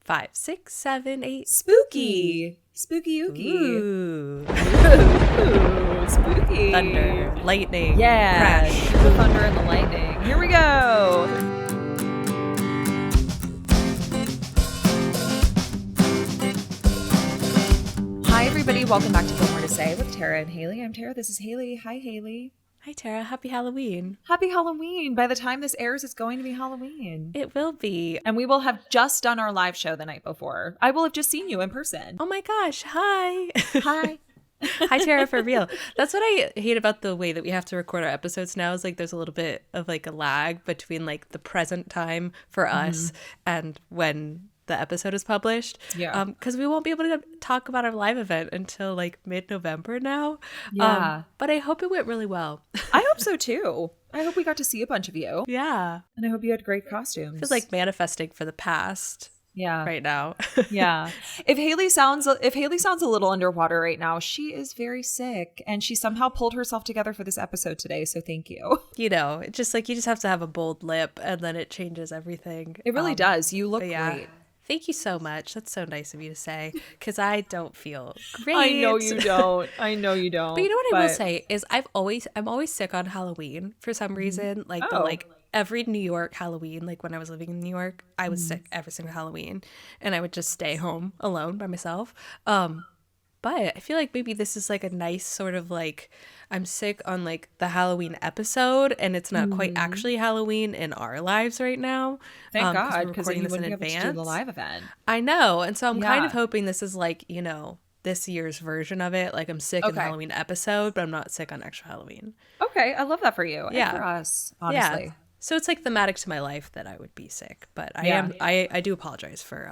5, 6, 7, 8. Spooky. Spooky ooky. Ooh. Ooh, spooky. Thunder, lightning, Yeah. crash. The thunder and the lightning. Here we go. Hi, everybody. Welcome back to Gilmore to Say with Tara and Haley. I'm Tara. This is Haley. Hi, Haley. Hi, Tara. Happy Halloween. Happy Halloween. By the time this airs, it's going to be Halloween. It will be. And we will have just done our live show the night before. I will have just seen you in person. Oh my gosh. Hi. Hi. Hi, Tara, for real. That's what I hate about the way that we have to record our episodes now is like there's a little bit of like a lag between like the present time for us and when the episode is published. Yeah. Because we won't be able to talk about our live event until like mid-November now. Yeah. But I hope it went really well. I hope so too. I hope we got to see a bunch of you. Yeah. And I hope you had great costumes. I feel like manifesting for the past right now. Yeah. If Haley sounds a little underwater right now, she is very sick and she somehow pulled herself together for this episode today. So thank you. You know, it's just like you just have to have a bold lip and then it changes everything. It really does. You look great. Thank you so much. That's so nice of you to say because I don't feel great. I know you don't. But you know what I will say is I'm always sick on Halloween for some reason. Like every New York Halloween, like when I was living in New York, I was sick every single Halloween and I would just stay home alone by myself. But I feel like maybe this is like a nice sort of like I'm sick on like the Halloween episode and it's not quite actually Halloween in our lives right now. Thank God, because you wouldn't be able to do the live event. I know. And so I'm kind of hoping this is like, you know, this year's version of it. Like I'm sick in the Halloween episode, but I'm not sick on extra Halloween. Okay. I love that for you. And for us, honestly. Yeah. So it's like thematic to my life that I would be sick, but I do apologize for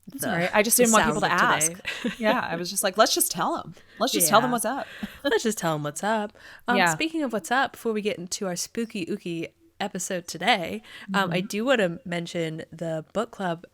That's all right. I just didn't want people to ask. Yeah, I was just like, let's just tell them. Let's just tell them what's up. Let's just tell them what's up. Speaking of what's up, before we get into our spooky ooky episode today, I do want to mention the book club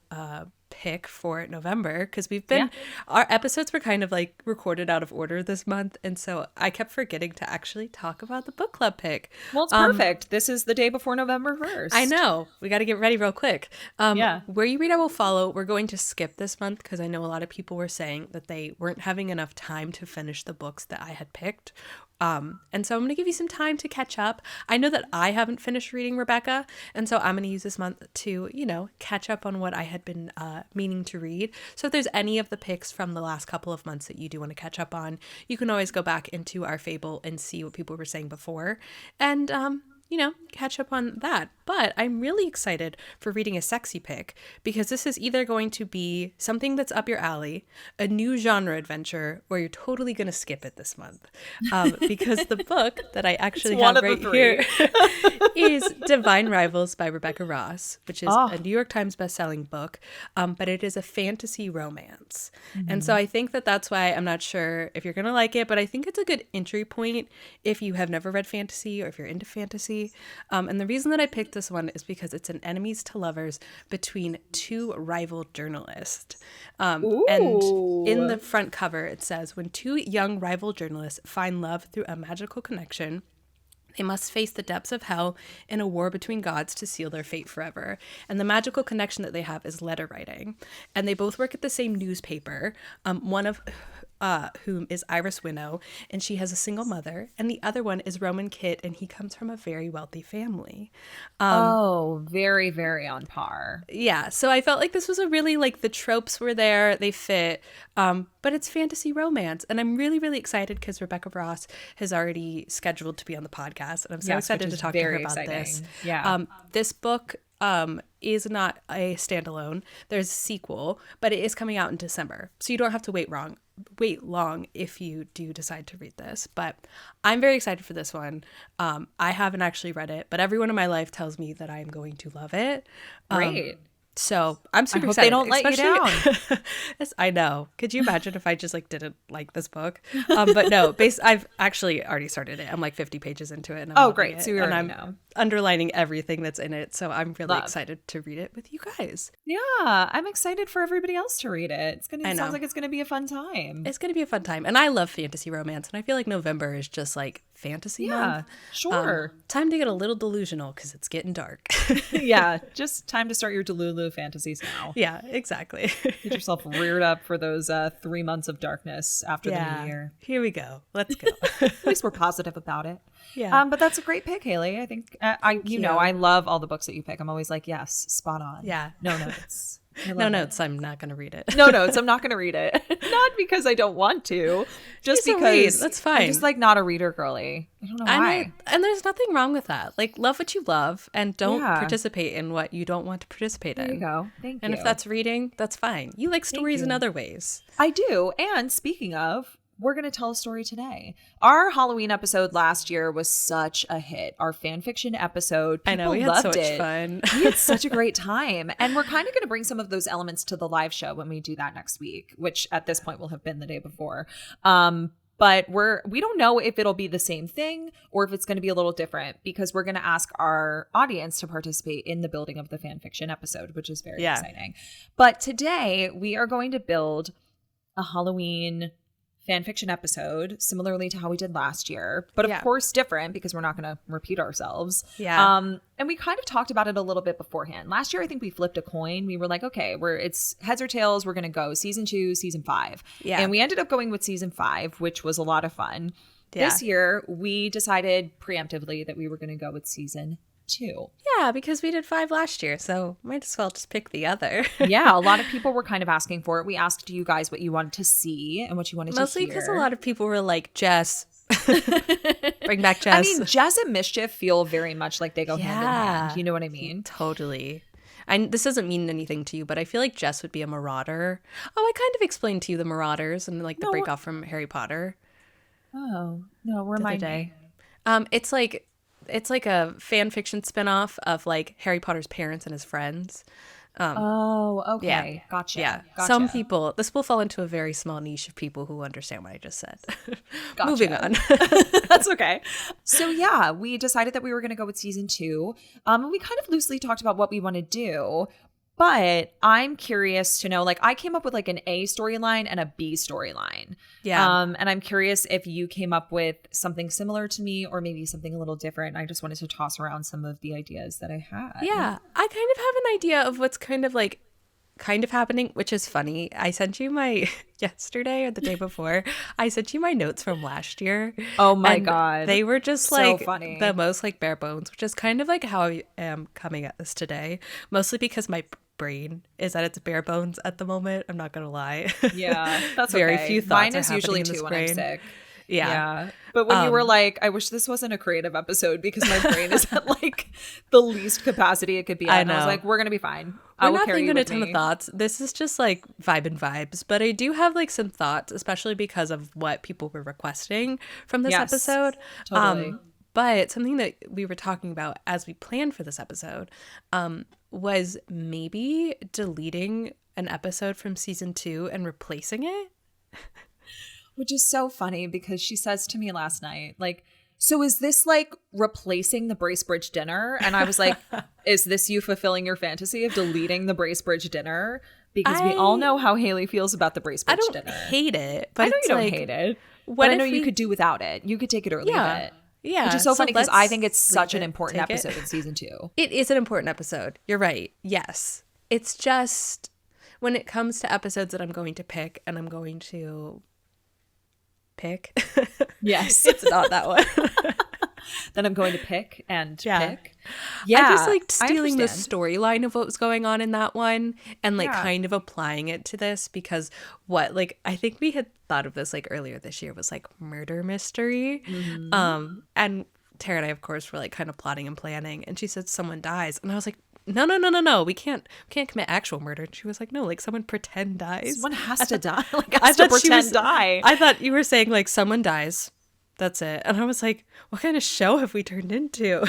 pick for November because we've been our episodes were kind of like recorded out of order this month, and so I kept forgetting to actually talk about the book club pick. Well, it's perfect. This is the day before November 1st. I know, we got to get ready real quick. Where You Read I Will Follow, we're going to skip this month because I know a lot of people were saying that they weren't having enough time to finish the books that I had picked. And so I'm going to give you some time to catch up. I know that I haven't finished reading Rebecca, and so I'm going to use this month to, you know, catch up on what I had been meaning to read. So if there's any of the picks from the last couple of months that you do want to catch up on, you can always go back into our Fable and see what people were saying before and, you know, catch up on that. But I'm really excited for reading a sexy pick because this is either going to be something that's up your alley, a new genre adventure, or you're totally going to skip it this month. Because the book that I actually have right here is Divine Rivals by Rebecca Ross, which is a New York Times bestselling book, but it is a fantasy romance. And so I think that that's why I'm not sure if you're going to like it, but I think it's a good entry point if you have never read fantasy or if you're into fantasy. And the reason that I picked this one is because it's an enemies to lovers between two rival journalists. And in the front cover, it says, when two young rival journalists find love through a magical connection, they must face the depths of hell in a war between gods to seal their fate forever. And the magical connection that they have is letter writing. And they both work at the same newspaper, one of whom is Iris Winnow, and she has a single mother. And the other one is Roman Kit, and he comes from a very wealthy family. Very, very on par. Yeah, so I felt like this was a really, like, the tropes were there, they fit, but it's fantasy romance. And I'm really, really excited because Rebecca Ross has already scheduled to be on the podcast, and I'm so excited to talk to her about this. Yeah. This book is not a standalone. There's a sequel, but it is coming out in December. So you don't have to wait long if you do decide to read this. But I'm very excited for this one. I haven't actually read it, but everyone in my life tells me that I'm going to love it. Great. So I'm super excited. excited. They don't let you down. I know. Could you imagine if I just like didn't like this book? But no, I've actually already started it. I'm like 50 pages into it. And I'm great. So you already know. Underlining everything that's in it. So I'm really excited to read it with you guys. Yeah, I'm excited for everybody else to read it. It sounds like it's going to be a fun time. It's going to be a fun time. And I love fantasy romance. And I feel like November is just like fantasy month. Sure. Time to get a little delusional because it's getting dark. Yeah, just time to start your Delulu fantasies now. Yeah, exactly. Get yourself reared up for those 3 months of darkness after the new year. Here we go. Let's go. At least we're positive about it. Yeah. But that's a great pick, Haley. I think I love all the books that you pick. I'm always like, yes, spot on. Yeah. No notes. No notes. I'm not going to read it. No notes. I'm not going to read it. Not because I don't want to, just because that's fine. I'm just like not a reader girly. I don't know why. And there's nothing wrong with that. Like, love what you love and don't participate in what you don't want to participate in. There you go. Thank you. And if that's reading, that's fine. You like stories in other ways. I do. And speaking of, we're going to tell a story today. Our Halloween episode last year was such a hit. Our fanfiction episode. People we had loved so much it. fun. We had such a great time. And we're kind of going to bring some of those elements to the live show when we do that next week, which at this point will have been the day before. But we don't know if it'll be the same thing or if it's going to be a little different, because we're going to ask our audience to participate in the building of the fanfiction episode, which is very exciting. But today we are going to build a Halloween fanfiction episode, similarly to how we did last year, but of course different because we're not going to repeat ourselves. Yeah. And we kind of talked about it a little bit beforehand. Last year, I think we flipped a coin. We were like, okay, it's heads or tails. We're going to go season 2, season 5. Yeah. And we ended up going with season 5, which was a lot of fun. Yeah. This year, we decided preemptively that we were going to go with season 2. Yeah, because we did 5 last year, so might as well just pick the other. Yeah, a lot of people were kind of asking for it. We asked you guys what you wanted to see and what you wanted to hear. Mostly because a lot of people were like, Jess. Bring back Jess. I mean, Jess and Mischief feel very much like they go hand in hand. You know what I mean? Totally. This doesn't mean anything to you, but I feel like Jess would be a marauder. Oh, I kind of explained to you the Marauders and like the break off from Harry Potter. Oh, no, remind me. It's like a fan fiction spinoff of like Harry Potter's parents and his friends. Okay. Yeah. Gotcha. Yeah. Gotcha. Some people, this will fall into a very small niche of people who understand what I just said. Gotcha. Moving on. That's okay. So yeah, we decided that we were going to go with season 2. And we kind of loosely talked about what we want to do. But I'm curious to know, like, I came up with like an A storyline and a B storyline. Yeah. And I'm curious if you came up with something similar to me or maybe something a little different. I just wanted to toss around some of the ideas that I had. Yeah. I kind of have an idea of what's kind of happening, which is funny. I sent you my yesterday or the day before. I sent you my notes from last year. Oh my God. They were just so like funny. The most like bare bones, which is kind of like how I am coming at this today. Mostly because my brain is at its bare bones at the moment. I'm not gonna lie. Yeah, that's very okay. few thoughts. Mine is usually too when I'm sick. Yeah. But when you were like, I wish this wasn't a creative episode because my brain is at like the least capacity it could be at. I know. And I was like, we're going to be fine. We're not thinking a ton of thoughts. This is just like vibe and vibes. But I do have like some thoughts, especially because of what people were requesting from this episode. Totally. But something that we were talking about as we planned for this episode was maybe deleting an episode from season 2 and replacing it. Which is so funny because she says to me last night, like, so is this like replacing the Bracebridge dinner? And I was like, is this you fulfilling your fantasy of deleting the Bracebridge dinner? Because we all know how Haley feels about the Bracebridge dinner. I don't hate it. But I know it's you don't like, hate it. But I know you could do without it. You could take it or leave it. Yeah. Which is so funny because I think it's such an important episode in season 2. It is an important episode. You're right. Yes. It's just when it comes to episodes that I'm going to pick and I'm going to pick. Yes. It's not that one. Then I'm going to pick and pick. Yeah. I just liked stealing the storyline of what was going on in that one and like kind of applying it to this because I think we had thought of this like earlier this year was like murder mystery. Mm-hmm. And Tara and I, of course, were like kind of plotting and planning. And she said someone dies. And I was like, no. We can't commit actual murder. And she was like, no, like someone pretend dies. Someone has to die. Like has to pretend die. I thought you were saying like someone dies. That's it. And I was like, what kind of show have we turned into?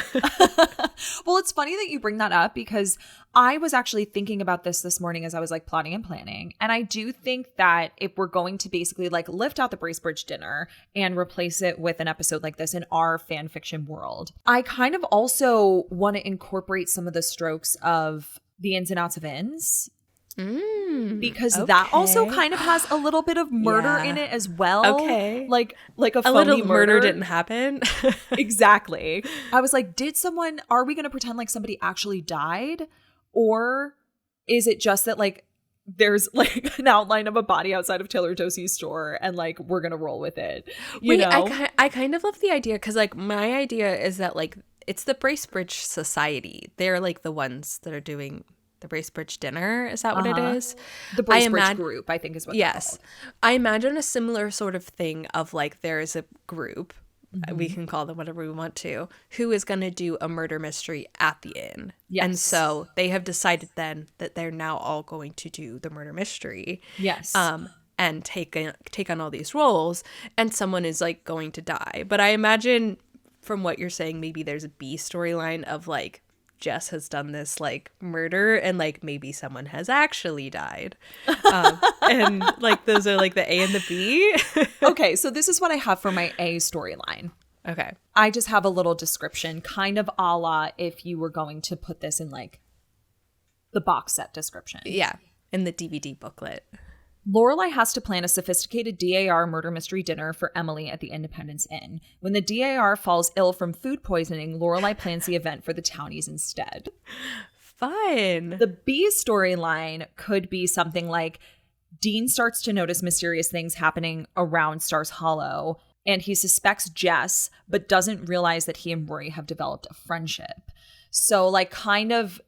Well, it's funny that you bring that up because I was actually thinking about this morning as I was like plotting and planning. And I do think that if we're going to basically like lift out the Bracebridge dinner and replace it with an episode like this in our fan fiction world, I kind of also want to incorporate some of the strokes of the ins and outs of ins. because that also kind of has a little bit of murder in it as well. Okay. Like a phony little murder didn't happen. Exactly. I was like, are we going to pretend like somebody actually died? Or is it just that like there's like an outline of a body outside of Taylor Dosey's store and like we're going to roll with it? You know? I kind of love the idea because like my idea is that like it's the Bracebridge Society. They're like the ones that are doing the Bracebridge dinner. Is that what it is? The Bracebridge group, I think is what they're called. I imagine a similar sort of thing of like there is a group, we can call them whatever we want to, who is going to do a murder mystery at the inn. Yes. And so they have decided then that they're now all going to do the murder mystery. Yes. And take on all these roles, and someone is like going to die. But I imagine from what you're saying, maybe there's a B storyline of like Jess has done this like murder and like maybe someone has actually died. And like those are like the A and the B. Okay, so this is what I have for my A storyline. Okay. I just have a little description, kind of a la if you were going to put this in like the box set description. Yeah, in the DVD booklet. Lorelai has to plan a sophisticated D.A.R. murder mystery dinner for Emily at the Independence Inn. When the D.A.R. falls ill from food poisoning, Lorelai plans the event for the townies instead. Fun. The B storyline could be something like Dean starts to notice mysterious things happening around Stars Hollow, and he suspects Jess, but doesn't realize that he and Rory have developed a friendship. So like kind of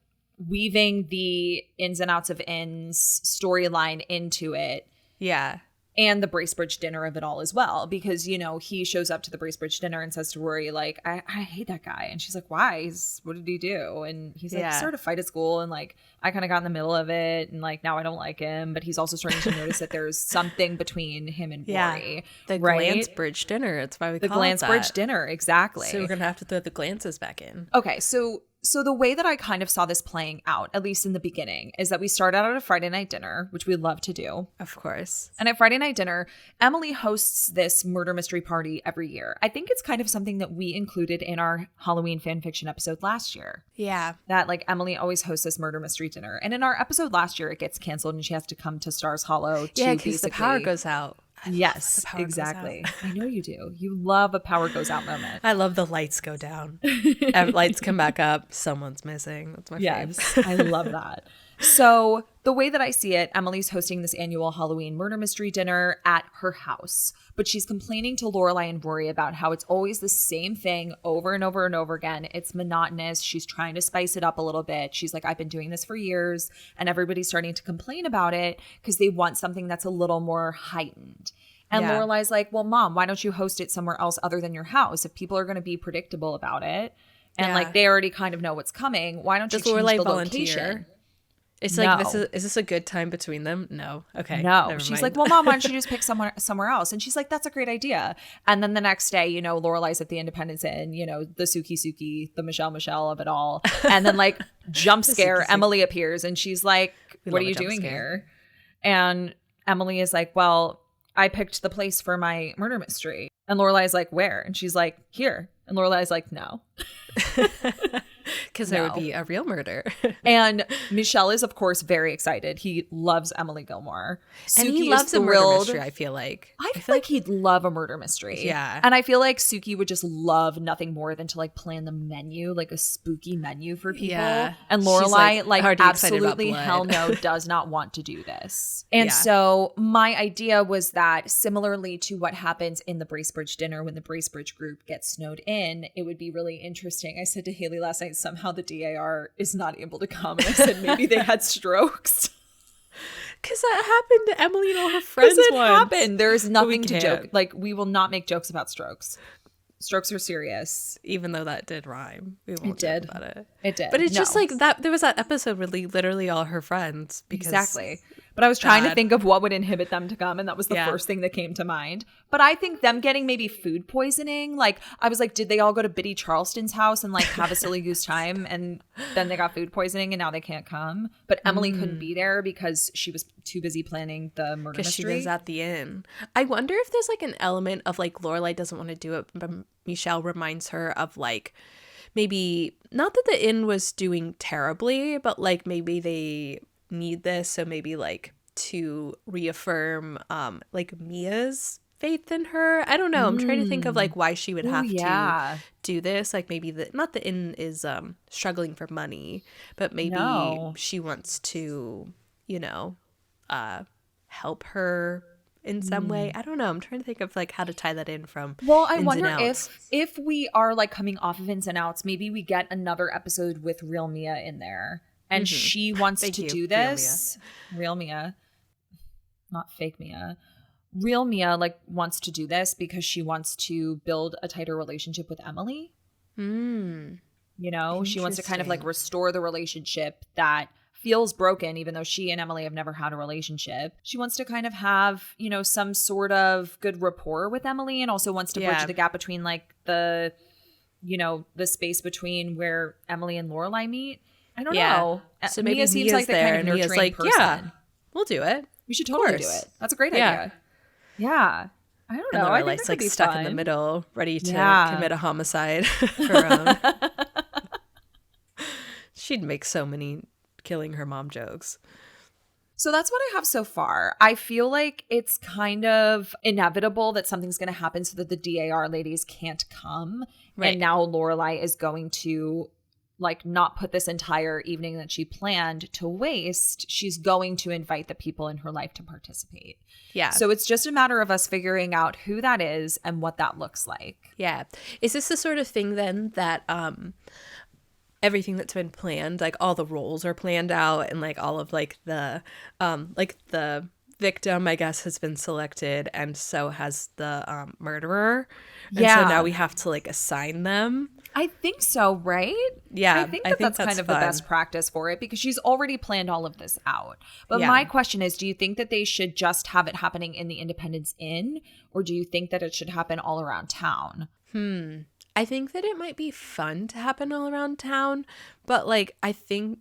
weaving the ins and outs of inns storyline into it. Yeah. And the Bracebridge dinner of it all as well. Because, you know, he shows up to the Bracebridge dinner and says to Rory, like, I hate that guy. And she's like, why? What did he do? And he's like, he started a fight at school. And like, I kind of got in the middle of it. And like, now I don't like him. But he's also starting to notice that there's something between him and Rory. The Glancebridge dinner. That's why we call it that. The Glancebridge dinner. Exactly. So we're going to have to throw the glances back in. Okay. So the way that I kind of saw this playing out, at least in the beginning, is that we start out at a Friday night dinner, which we love to do. Of course. And at Friday night dinner, Emily hosts this murder mystery party every year. I think it's kind of something that we included in our Halloween fanfiction episode last year. Yeah. That like Emily always hosts this murder mystery dinner. And in our episode last year, it gets canceled and she has to come to Stars Hollow to because the power goes out. Yes, exactly. I know you do. You love a power goes out moment. I love the lights go down. Lights come back up. Someone's missing. That's my favorite. Yes, I love that. So the way that I see it, Emily's hosting this annual Halloween murder mystery dinner at her house. But she's complaining to Lorelai and Rory about how it's always the same thing over and over and over again. It's monotonous. She's trying to spice it up a little bit. She's like, I've been doing this for years. And everybody's starting to complain about it because they want something that's a little more heightened. And Lorelai's like, well, Mom, why don't you host it somewhere else other than your house? If people are going to be predictable about it and like they already kind of know what's coming, why don't you change Lorelai the volunteer? location? It's like, is this a good time between them? No. Okay. No. She's like, well, Mom, why don't you just pick somewhere else? And she's like, that's a great idea. And then the next day, you know, Lorelai's at the Independence Inn, you know, the Suki, the Michelle of it all. And then like jump scare, Emily appears and she's like, what are you doing here? And Emily is like, well, I picked the place for my murder mystery. And Lorelai's like, where? And she's like, here. And Lorelai's like, no. Because there would be a real murder. And Michelle is, of course, very excited. He loves Emily Gilmore. And he loves a murder mystery, I feel like. I feel like he'd love a murder mystery. Yeah. And I feel like Suki would just love nothing more than to like plan the menu, like a spooky menu for people. Yeah. And Lorelai, like absolutely hell no, does not want to do this. And so my idea was that similarly to what happens in the Bracebridge dinner when the Bracebridge group gets snowed in, it would be really interesting. I said to Haley last night, somehow the D.A.R. is not able to come. And I said maybe they had strokes. Because that happened to Emily and all her friends once. Happened. There's nothing to joke. Like, we will not make jokes about strokes. Strokes are serious. Even though that did rhyme. We won't joke about it. It did. But it's just like that. There was that episode where literally all her friends. Exactly. But I was trying to think of what would inhibit them to come, and that was the first thing that came to mind. But I think them getting maybe food poisoning, like, I was like, did they all go to Biddy Charleston's house and like have a silly goose time, and then they got food poisoning and now they can't come? But Emily couldn't be there because she was too busy planning the murder mystery. Because she was at the inn. I wonder if there's like an element of like Lorelai doesn't want to do it, but Michelle reminds her of like, maybe not that the inn was doing terribly, but like maybe they need this. So maybe like to reaffirm like Mia's faith in her. I don't know. I'm trying to think of like why she would have to do this. Like maybe not the inn is struggling for money, but maybe she wants to, you know, help her in some way. I don't know. I'm trying to think of like how to tie that in from I wonder if we are like coming off of Ins and Outs, maybe we get another episode with real Mia in there and she wants to do this. Real Mia. Not fake Mia. Real Mia like wants to do this because she wants to build a tighter relationship with Emily. You know, she wants to kind of like restore the relationship that feels broken, even though she and Emily have never had a relationship. She wants to kind of have, you know, some sort of good rapport with Emily, and also wants to bridge the gap between like the, you know, the space between where Emily and Lorelai meet. I don't know. So maybe Mia seems like the kind of nurturing like, person. Yeah, we'll do it. We should totally do it. That's a great idea. Yeah. I don't know. And Lorelai's like stuck in the middle, ready to commit a homicide her own. She'd make so many killing her mom jokes. So that's what I have so far. I feel like it's kind of inevitable that something's going to happen so that the D.A.R. ladies can't come. Right. And now Lorelai is going to like not put this entire evening that she planned to waste. She's going to invite the people in her life to participate. Yeah. So it's just a matter of us figuring out who that is and what that looks like. Yeah. Is this the sort of thing then that everything that's been planned, like all the roles are planned out and like all of like the victim, I guess, has been selected and so has the murderer. And so now we have to like assign them. I think so, right? Yeah. I think that's kind of the best practice for it because she's already planned all of this out. But my question is, do you think that they should just have it happening in the Independence Inn, or do you think that it should happen all around town? I think that it might be fun to happen all around town, but like I think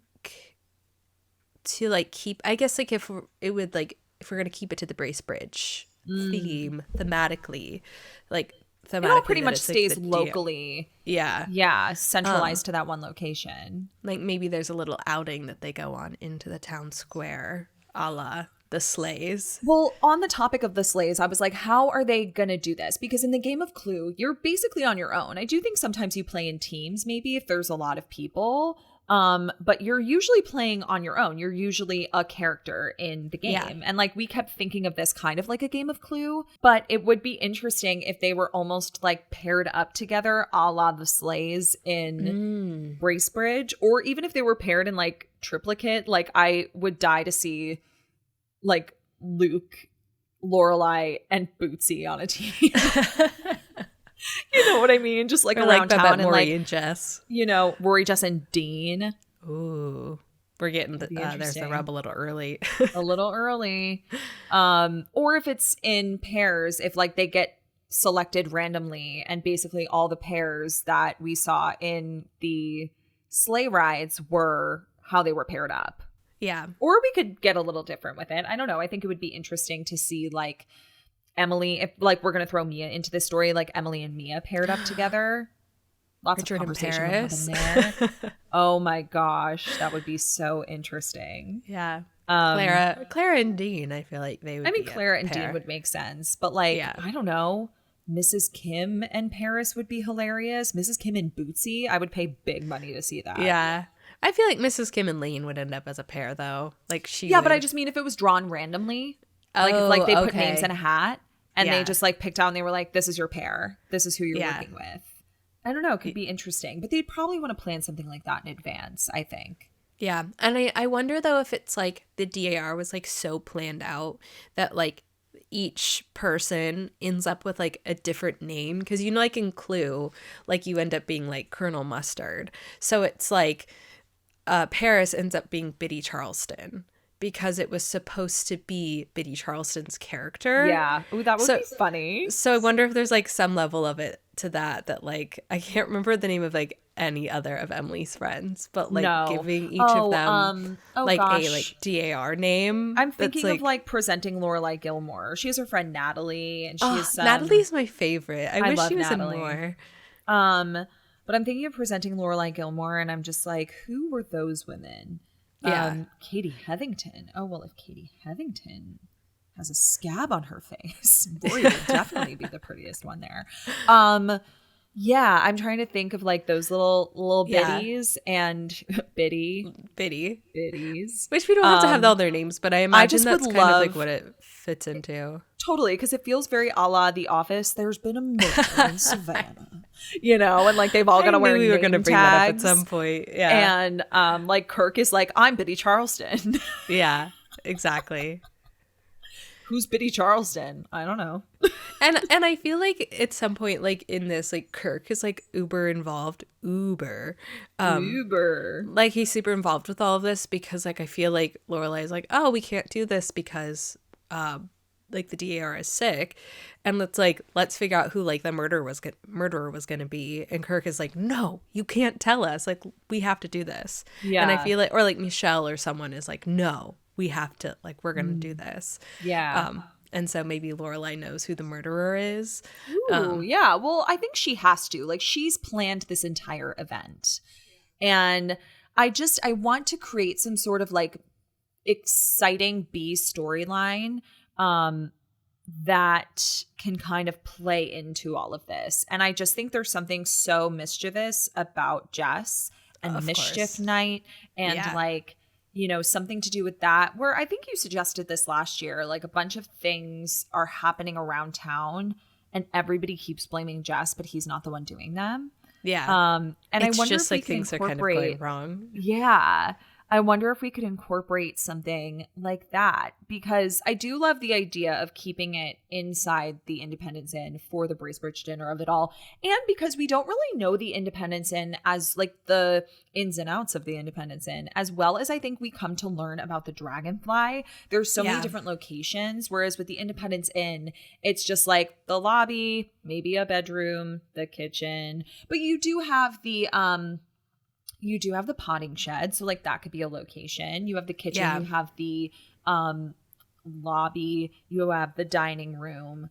to like keep, I guess like if we're going to keep it to the Bracebridge theme thematically, like thematically, it all pretty much stays locally. Yeah, centralized to that one location. Like maybe there's a little outing that they go on into the town square, a la the sleighs. Well, on the topic of the sleighs, I was like, how are they going to do this? Because in the game of Clue, you're basically on your own. I do think sometimes you play in teams, maybe if there's a lot of people. But you're usually playing on your own. You're usually a character in the game. Yeah. And like we kept thinking of this kind of like a game of Clue, but it would be interesting if they were almost like paired up together a la the sleighs in Bracebridge, or even if they were paired in like triplicate. Like I would die to see like Luke, Lorelai, and Bootsy on a team. You know what I mean? Just like around town, and Rory like and Jess. You know, Rory, Jess, and Dean. Ooh, we're getting there's the rub a little early. A little early. Or if it's in pairs, if like they get selected randomly, and basically all the pairs that we saw in the sleigh rides were how they were paired up. Yeah. Or we could get a little different with it. I don't know. I think it would be interesting to see like Emily, if like we're gonna throw Mia into this story, like Emily and Mia paired up together. Lots Richard of conversation and Paris. would happen there. Oh my gosh, that would be so interesting. Yeah. Clara and Dean, I feel like they would. I mean, Clara and Dean would make sense, but like I don't know. Mrs. Kim and Paris would be hilarious. Mrs. Kim and Bootsy, I would pay big money to see that. Yeah. I feel like Mrs. Kim and Lane would end up as a pair though. Like she. Yeah, but I just mean if it was drawn randomly. Like if like they put names in a hat and they just like picked out and they were like, this is your pair. This is who you're working with. I don't know. It could be interesting. But they'd probably want to plan something like that in advance, I think. Yeah. And I wonder though if it's like the D.A.R. was like so planned out that like each person ends up with like a different name. Because you know like in Clue, like you end up being like Colonel Mustard. So it's like Paris ends up being Biddy Charleston. Because it was supposed to be Biddy Charleston's character. Yeah. Ooh, that would be funny. So I wonder if there's like some level of it to that like I can't remember the name of like any other of Emily's friends, but like giving each of them a like D.A.R. name. I'm thinking of like presenting Lorelai Gilmore. She has her friend Natalie, and she's Natalie's my favorite. I wish she was Natalie. in more. But I'm thinking of presenting Lorelai Gilmore, and I'm just like, who were those women? Katie Heathington. Oh, well, if Katie Heathington has a scab on her face, Rory would definitely be the prettiest one there. Yeah, I'm trying to think of like those little biddies and biddies. Which we don't have to have all their names, but I imagine that's kind of like what it fits into. Totally, because it feels very a la The Office. There's been a murder in Savannah, you know, and like they've all got to wear name tags. We were going to bring that up at some point, yeah. And like Kirk is like, I'm Biddy Charleston. Yeah, exactly. Who's Biddy Charleston? I don't know. and I feel like at some point, like in this, like Kirk is like uber involved. Uber. Like he's super involved with all of this because like I feel like Lorelai is like, oh, we can't do this because like the D.A.R is sick, and let's figure out who like the murderer was going to be. And Kirk is like, no, you can't tell us. Like we have to do this. Yeah. And I feel like, or like Michelle or someone is like, no. We have to, like, we're going to do this. Yeah. And so maybe Lorelai knows who the murderer is. Ooh, yeah. Well, I think she has to. Like, she's planned this entire event. And I want to create some sort of, like, exciting B storyline that can kind of play into all of this. And I just think there's something so mischievous about Jess and Mischief Night and, like, you know, something to do with that, where I think you suggested this last year, like a bunch of things are happening around town and everybody keeps blaming Jess, but he's not the one doing them. Yeah. And it's I wonder just if we like things are kind of going wrong. Yeah. I wonder if we could incorporate something like that, because I do love the idea of keeping it inside the Independence Inn for the Bracebridge dinner of it all. And because we don't really know the Independence Inn as like the ins and outs of the Independence Inn, as well as I think we come to learn about the Dragonfly. There's so many different locations, whereas with the Independence Inn, it's just like the lobby, maybe a bedroom, the kitchen, but you do have the potting shed. So like that could be a location. You have the kitchen, you have the lobby, you have the dining room.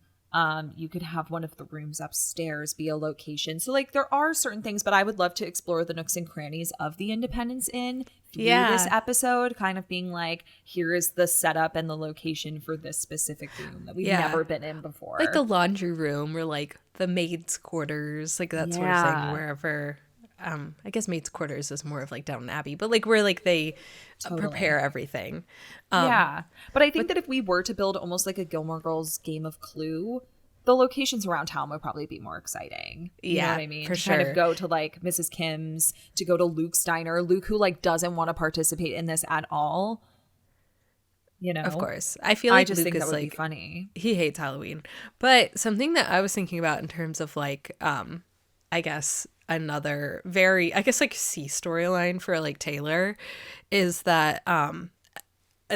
You could have one of the rooms upstairs be a location. So like there are certain things, but I would love to explore the nooks and crannies of the Independence Inn through this episode, kind of being like, here is the setup and the location for this specific room that we've never been in before. Like the laundry room or like the maid's quarters, like that sort of thing, wherever. I guess maid's quarters is more of like Downton Abbey, but like where like they prepare everything. But I think that if we were to build almost like a Gilmore Girls game of Clue, the locations around town would probably be more exciting. You know what I mean? For sure. Kind of go to like Mrs. Kim's, to go to Luke's diner. Luke, who like doesn't want to participate in this at all. You know, of course. I feel like I just Luke think that is would like be funny. He hates Halloween, but something that I was thinking about in terms of like, I guess another very, I guess like C storyline for like Taylor is that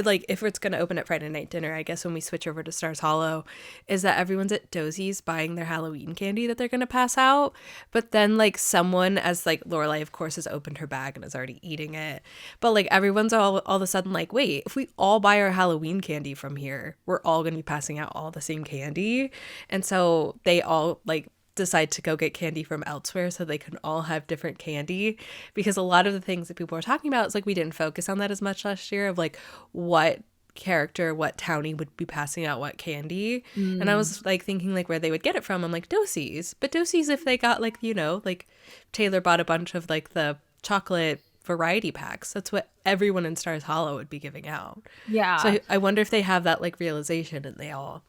like if it's going to open at Friday night dinner, I guess when we switch over to Stars Hollow, is that everyone's at Dosie's buying their Halloween candy that they're going to pass out. But then like someone, as like Lorelai of course has opened her bag and is already eating it, but like everyone's all of a sudden like, wait, if we all buy our Halloween candy from here, we're all going to be passing out all the same candy. And so they all like decide to go get candy from elsewhere so they can all have different candy, because a lot of the things that people are talking about is like we didn't focus on that as much last year of like what character, what townie would be passing out what candy. And I was like thinking like where they would get it from. I'm like Dosie's, but Dosie's, if they got like, you know, like Taylor bought a bunch of like the chocolate variety packs, that's what everyone in Stars Hollow would be giving out. Yeah. So I wonder if they have that like realization and they all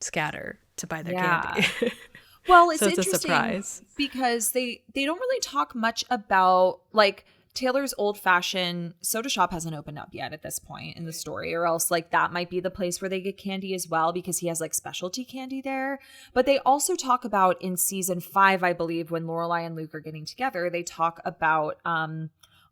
scatter to buy their candy. Well, it's so it's interesting a surprise because they don't really talk much about like Taylor's old-fashioned soda shop hasn't opened up yet at this point in the story, or else like that might be the place where they get candy as well, because he has like specialty candy there. But they also talk about in season 5, I believe, when Lorelai and Luke are getting together, they talk about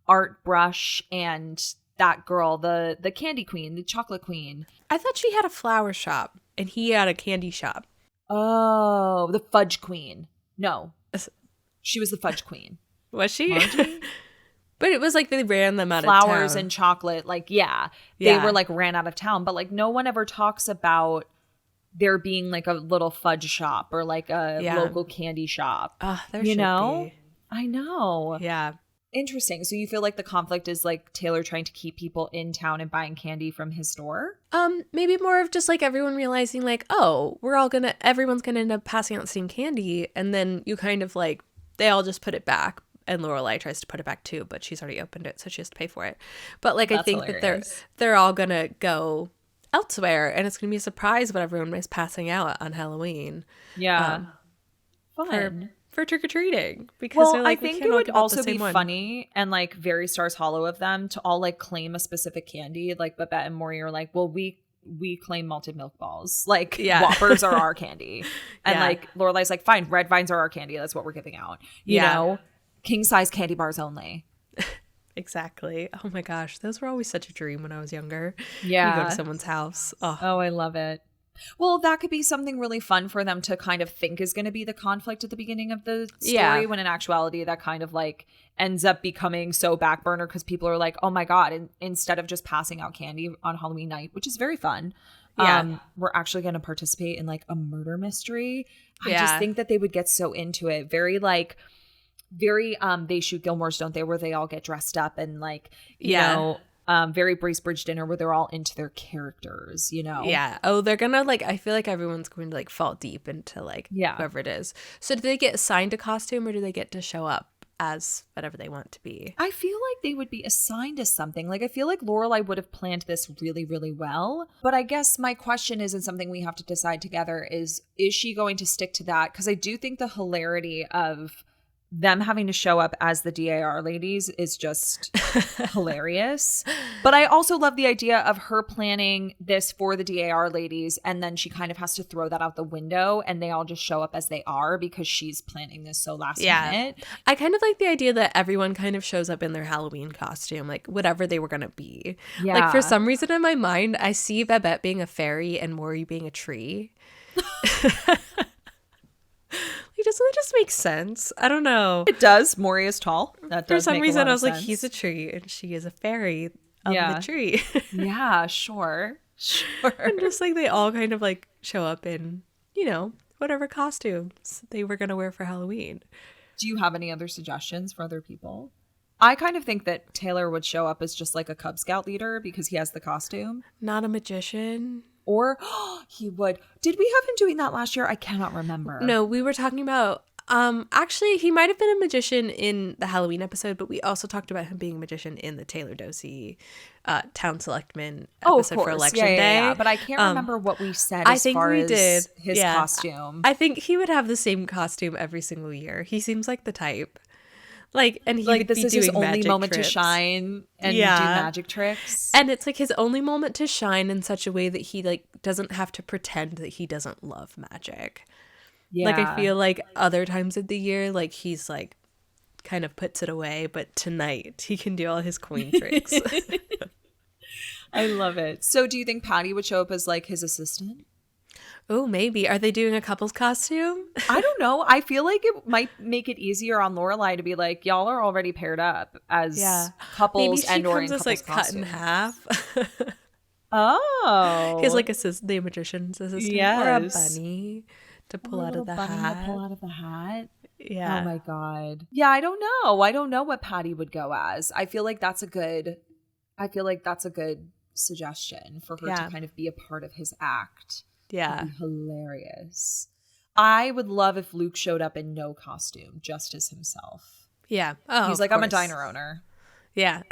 Art Brush and that girl, the candy queen, the chocolate queen. I thought she had a flower shop and he had a candy shop. Oh, the fudge queen. No, she was the fudge queen. Was she? But it was like they ran them out of town. Flowers and chocolate. Like, they were like ran out of town. But like no one ever talks about there being like a little fudge shop or like a local candy shop. There should be. I know. Yeah. Interesting. So you feel like the conflict is like Taylor trying to keep people in town and buying candy from his store? Maybe more of just like everyone realizing like, oh, everyone's gonna end up passing out the same candy, and then you kind of like, they all just put it back, and Lorelai tries to put it back too, but she's already opened it, so she has to pay for it. But like, That's I think hilarious. that they're all gonna go elsewhere, and it's gonna be a surprise what everyone is passing out on Halloween. Yeah. Fun. For trick-or-treating, because they're like, I think we can't it all would give out also the same be one. funny and like very Stars Hollow of them to all like claim a specific candy. Like Babette and Maury are like, well, we claim malted milk balls. Like Whoppers are our candy. And like Lorelai's like, fine, red vines are our candy. That's what we're giving out. You know, king size candy bars only. Exactly. Oh my gosh, those were always such a dream when I was younger. Yeah. You go to someone's house. Oh, I love it. Well, that could be something really fun for them to kind of think is going to be the conflict at the beginning of the story, when in actuality that kind of like ends up becoming so back burner because people are like, oh my God, and instead of just passing out candy on Halloween night, which is very fun, we're actually going to participate in like a murder mystery. I just think that they would get so into it. Very They Shoot Gilmores, Don't They, where they all get dressed up and like, you know, very Bracebridge Dinner where they're all into their characters, you know? Yeah. Oh, they're gonna like, I feel like everyone's going to like fall deep into like whoever it is. So do they get assigned a costume or do they get to show up as whatever they want to be? I feel like they would be assigned to something. Like, I feel like Lorelai would have planned this really, really well. But I guess my question is, and something we have to decide together is she going to stick to that? Because I do think the hilarity of them having to show up as the D.A.R. ladies is just hilarious. But I also love the idea of her planning this for the D.A.R. ladies, and then she kind of has to throw that out the window, and they all just show up as they are because she's planning this so last minute. I kind of like the idea that everyone kind of shows up in their Halloween costume, like whatever they were going to be. Yeah. Like for some reason in my mind, I see Babette being a fairy and Maury being a tree. Doesn't it just make sense? I don't know. It does. Maury is tall. That does. For some reason, I was sense. like, he's a tree and she is a fairy of the tree. Yeah, sure. And just like they all kind of like show up in, you know, whatever costumes they were going to wear for Halloween. Do you have any other suggestions for other people? I kind of think that Taylor would show up as just like a Cub Scout leader because he has the costume. Not a magician. Or he would. Did we have him doing that last year? I cannot remember. No, we were talking about, actually, he might have been a magician in the Halloween episode, but we also talked about him being a magician in the Taylor Dosey Town Selectman episode for Election Day. Yeah. But I can't remember what we said as far as his costume. I think he would have the same costume every single year. He seems like the type. Like, and he like would this be is doing his only moment trips. to shine and do magic tricks. And it's like his only moment to shine in such a way that he like doesn't have to pretend that he doesn't love magic. Yeah. Like I feel like other times of the year, like he's like kind of puts it away, but tonight he can do all his coin tricks. I love it. So do you think Patty would show up as like his assistant? Oh, maybe. Are they doing a couple's costume? I don't know. I feel like it might make it easier on Lorelai to be like, y'all are already paired up as couples and or in couples like cut in half. Oh. He's like the magician's assistant or a bunny to pull out of the hat. Yeah. Oh my God. Yeah, I don't know. I don't know what Patty would go as. I feel like that's a good suggestion for her to kind of be a part of his act. Yeah. That'd be hilarious. I would love if Luke showed up in no costume, just as himself. Yeah. Oh, he's like, I'm a diner owner. Yeah.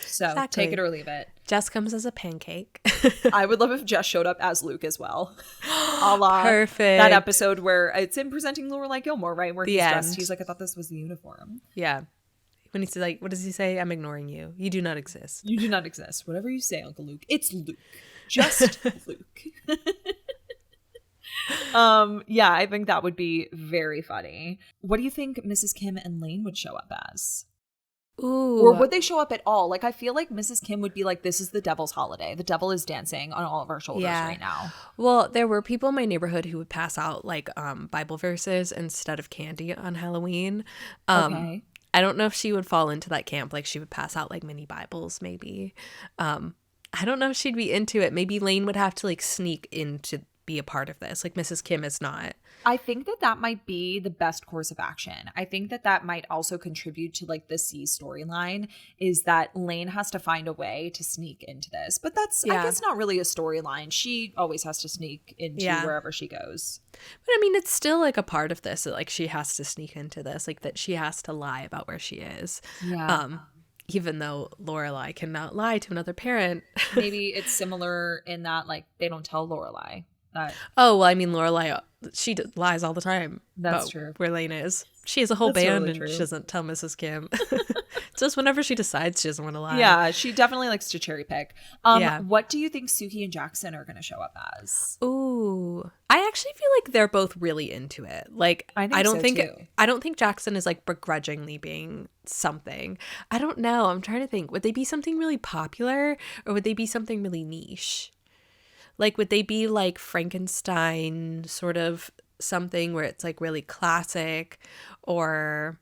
So exactly. Take it or leave it. Jess comes as a pancake. I would love if Jess showed up as Luke as well. A la perfect. That episode where it's him presenting Lorelai Gilmore, right? Where he's dressed. He's like, I thought this was the uniform. Yeah. When he's like, what does he say? I'm ignoring you. You do not exist. You do not exist. Whatever you say, Uncle Luke. It's Luke. Just Luke. Yeah, I think that would be very funny. What do you think Mrs. Kim and Lane would show up as? Ooh. Or would they show up at all? Like, I feel like Mrs. Kim would be like, this is the devil's holiday. The devil is dancing on all of our shoulders right now. Well, there were people in my neighborhood who would pass out like Bible verses instead of candy on Halloween. Okay. I don't know if she would fall into that camp. Like she would pass out like mini Bibles maybe. I don't know if she'd be into it. Maybe Lane would have to like sneak into be a part of this. Like Mrs. Kim is not. I think that might be the best course of action. I think that might also contribute to like the C storyline, is that Lane has to find a way to sneak into this. But that's, I guess, not really a storyline. She always has to sneak into wherever she goes. But I mean, it's still like a part of this. Like she has to sneak into this, like that she has to lie about where she is. Yeah. Even though Lorelai cannot lie to another parent. Maybe it's similar in that like they don't tell Lorelai that. Oh, well, I mean, Lorelai, she lies all the time. That's true. Where Lane is. She has a whole That's band totally and true. she doesn't tell Mrs. Kim. Just whenever she decides she doesn't want to lie. Yeah, she definitely likes to cherry pick. What do you think Suki and Jackson are going to show up as? Ooh, I actually feel like they're both really into it. Like, I don't think Jackson is like begrudgingly being something. I don't know. I'm trying to think. Would they be something really popular or would they be something really niche? Like, would they be like Frankenstein sort of something where it's like really classic, or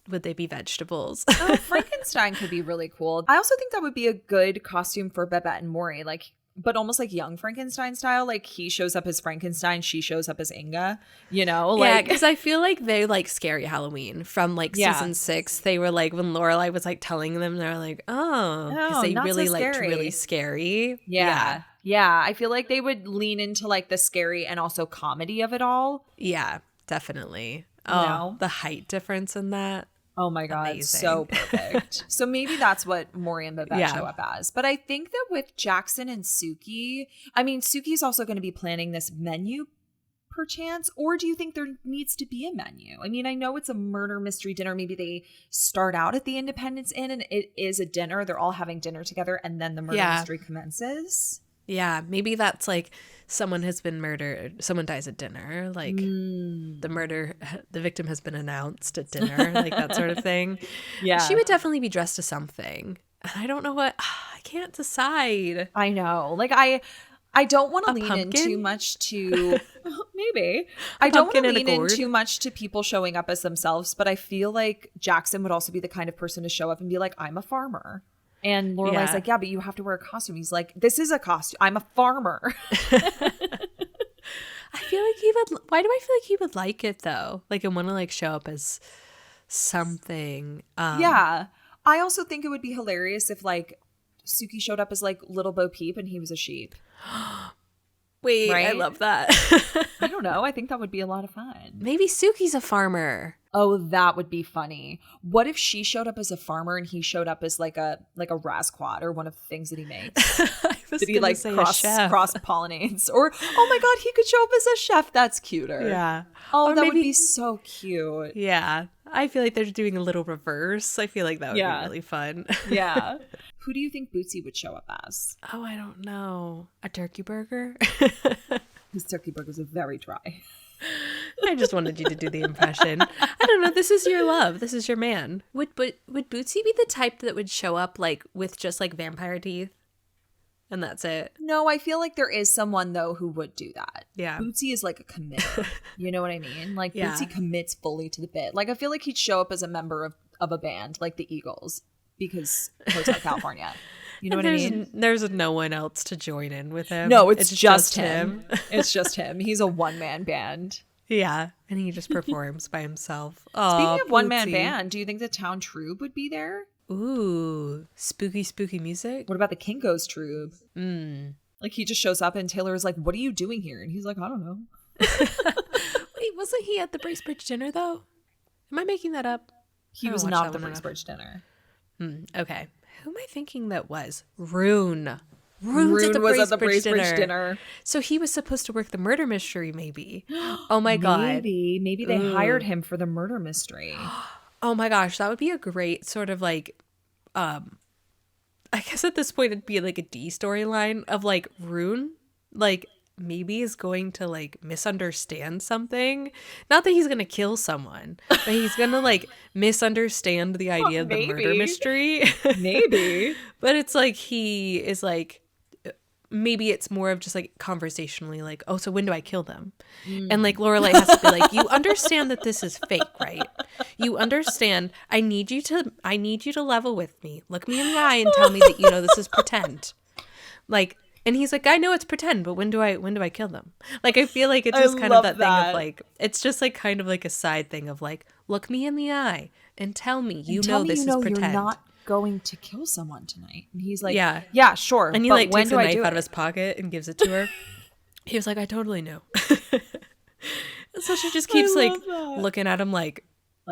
would they be vegetables? Oh, Frankenstein could be really cool. I also think that would be a good costume for Babette and Maury, like, but almost like young Frankenstein style. Like he shows up as Frankenstein, she shows up as Inga, you know? Like, yeah, because I feel like they like Scary Halloween from like season 6. They were like, when Lorelai was like telling them, they're like, oh, because they really liked really scary. Yeah. Yeah, I feel like they would lean into like the scary and also comedy of it all. Yeah, definitely. Oh, the height difference in that. Oh my God, amazing. So perfect. So maybe that's what Maury and Babette show up as. But I think that with Jackson and Suki, I mean, Suki's also going to be planning this menu perchance, or do you think there needs to be a menu? I mean, I know it's a murder mystery dinner. Maybe they start out at the Independence Inn and it is a dinner. They're all having dinner together and then the murder mystery commences. Yeah, maybe that's like someone has been murdered, someone dies at dinner, like the victim has been announced at dinner, like that sort of thing. Yeah. She would definitely be dressed as something. And I don't know what, I can't decide. I know. Like I don't want to lean in too much to maybe. I don't want to lean in too much to people showing up as themselves, but I feel like Jackson would also be the kind of person to show up and be like, I'm a farmer. And Lorelai's like, yeah, but you have to wear a costume. He's like, this is a costume. I'm a farmer. I feel like he would. Why do I feel like he would like it though? Like, I want to like show up as something. Yeah. I also think it would be hilarious if like Suki showed up as like Little Bo Peep and he was a sheep. Wait, right? I love that. I don't know. I think that would be a lot of fun. Maybe Suki's a farmer. Oh, that would be funny. What if she showed up as a farmer and he showed up as like a Rasquat or one of the things that he makes? Did he like cross pollinates? Or oh my God, he could show up as a chef. That's cuter. Yeah. Oh, or that would be so cute. Yeah. I feel like they're doing a little reverse. I feel like that would be really fun. Yeah. Who do you think Bootsy would show up as? Oh, I don't know. A turkey burger? His turkey burgers are very dry. I just wanted you to do the impression. I don't know. This is your love. This is your man. Would Bootsy be the type that would show up like with just like vampire teeth? And that's it. No, I feel like there is someone though who would do that. Yeah. Bootsy is like a committer. You know what I mean? Like Bootsy commits fully to the bit. Like I feel like he'd show up as a member of a band like the Eagles because Hotel California. You know what I mean? There's no one else to join in with him. No, it's just him. It's just him. He's a one-man band. Yeah, and he just performs by himself. Speaking of one-man band, do you think the town troupe would be there? Ooh, spooky music? What about the Kinko's troupe? Like he just shows up and Taylor is like, what are you doing here? And he's like, I don't know. Wait, wasn't he at the Bracebridge dinner though? Am I making that up? He was not at the Bracebridge dinner. Okay. Who am I thinking that was? Rune. Rune was at the Bracebridge dinner. So he was supposed to work the murder mystery, maybe. Oh my God. Maybe they hired him for the murder mystery. Oh my gosh, that would be a great sort of like, I guess at this point it'd be like a D storyline of like Rune, like maybe is going to like misunderstand something. Not that he's gonna kill someone, but he's gonna like misunderstand the idea of the murder mystery. Maybe. But it's like he is like, maybe it's more of just like conversationally like, oh, so when do I kill them? And like Lorelai has to be like, you understand that this is fake, right? You understand. I need you to level with me. Look me in the eye and tell me that you know this is pretend. Like And he's like, I know it's pretend, but when do I kill them? Like, I feel like it's just kind of that thing of like, it's just like kind of like a side thing of like, look me in the eye and tell me this is pretend. You're not going to kill someone tonight. And he's like, yeah, sure. And he like takes a knife out of his pocket and gives it to her. He was like, I totally know. So she just keeps like looking at him like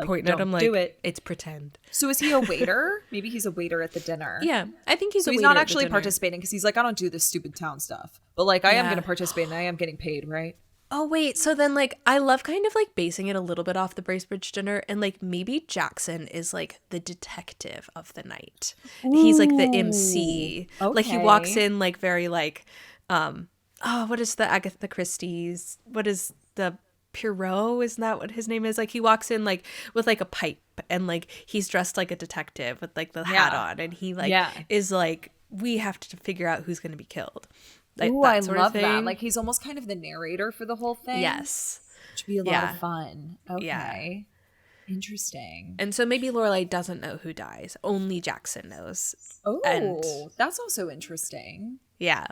pointing at him like, do it. It's pretend. So is he a waiter? Maybe he's a waiter at the dinner. Yeah, I think he's a waiter. He's not actually participating because he's like, I don't do this stupid town stuff. But like, I am going to participate and I am getting paid, right? Oh, wait. So then like, I love kind of like basing it a little bit off the Bracebridge dinner. And like, maybe Jackson is like the detective of the night. Ooh. He's like the MC. Okay. Like he walks in like very like, what is the Agatha Christie's? What is the Pierrot? Isn't that what his name is? Like he walks in like with like a pipe and like he's dressed like a detective with like the hat on, and he like is like, we have to figure out who's going to be killed. Like, ooh, I love that. Like he's almost kind of the narrator for the whole thing. Yes, which would be a lot of fun. Okay, interesting. And so maybe Lorelai doesn't know who dies. Only Jackson knows. Oh, that's also interesting. Yeah.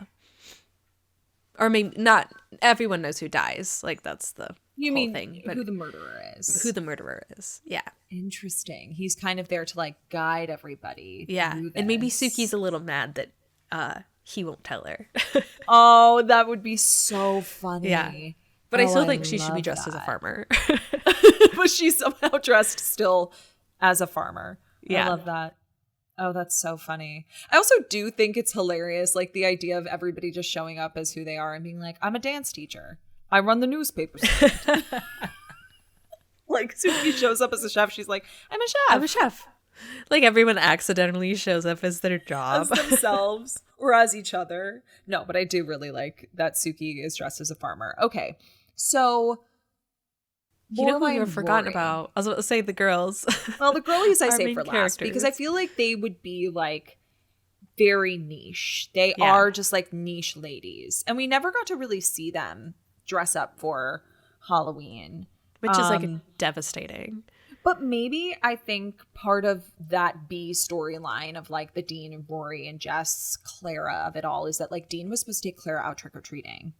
Or maybe not everyone knows who dies. Like that's the whole thing. But who the murderer is. Who the murderer is. Yeah. Interesting. He's kind of there to like guide everybody. Yeah. And maybe Suki's a little mad that he won't tell her. Oh, that would be so funny. Yeah. But I still think she should be dressed as a farmer. But she's somehow dressed still as a farmer. Yeah. I love that. Oh, that's so funny. I also do think it's hilarious, like the idea of everybody just showing up as who they are and being like, I'm a dance teacher. I run the newspaper stand. Like, Suki shows up as a chef. She's like, I'm a chef. Like, everyone accidentally shows up as their job. As themselves or as each other. No, but I do really like that Suki is dressed as a farmer. Okay, so... You know who you've forgotten about? I was about to say the girls. Well, the girlies I say for last because I feel like they would be like very niche. They are just like niche ladies. And we never got to really see them dress up for Halloween. Which is like devastating. But maybe I think part of that B storyline of like the Dean and Rory and Jess, Clara of it all is that like Dean was supposed to take Clara out trick-or-treating.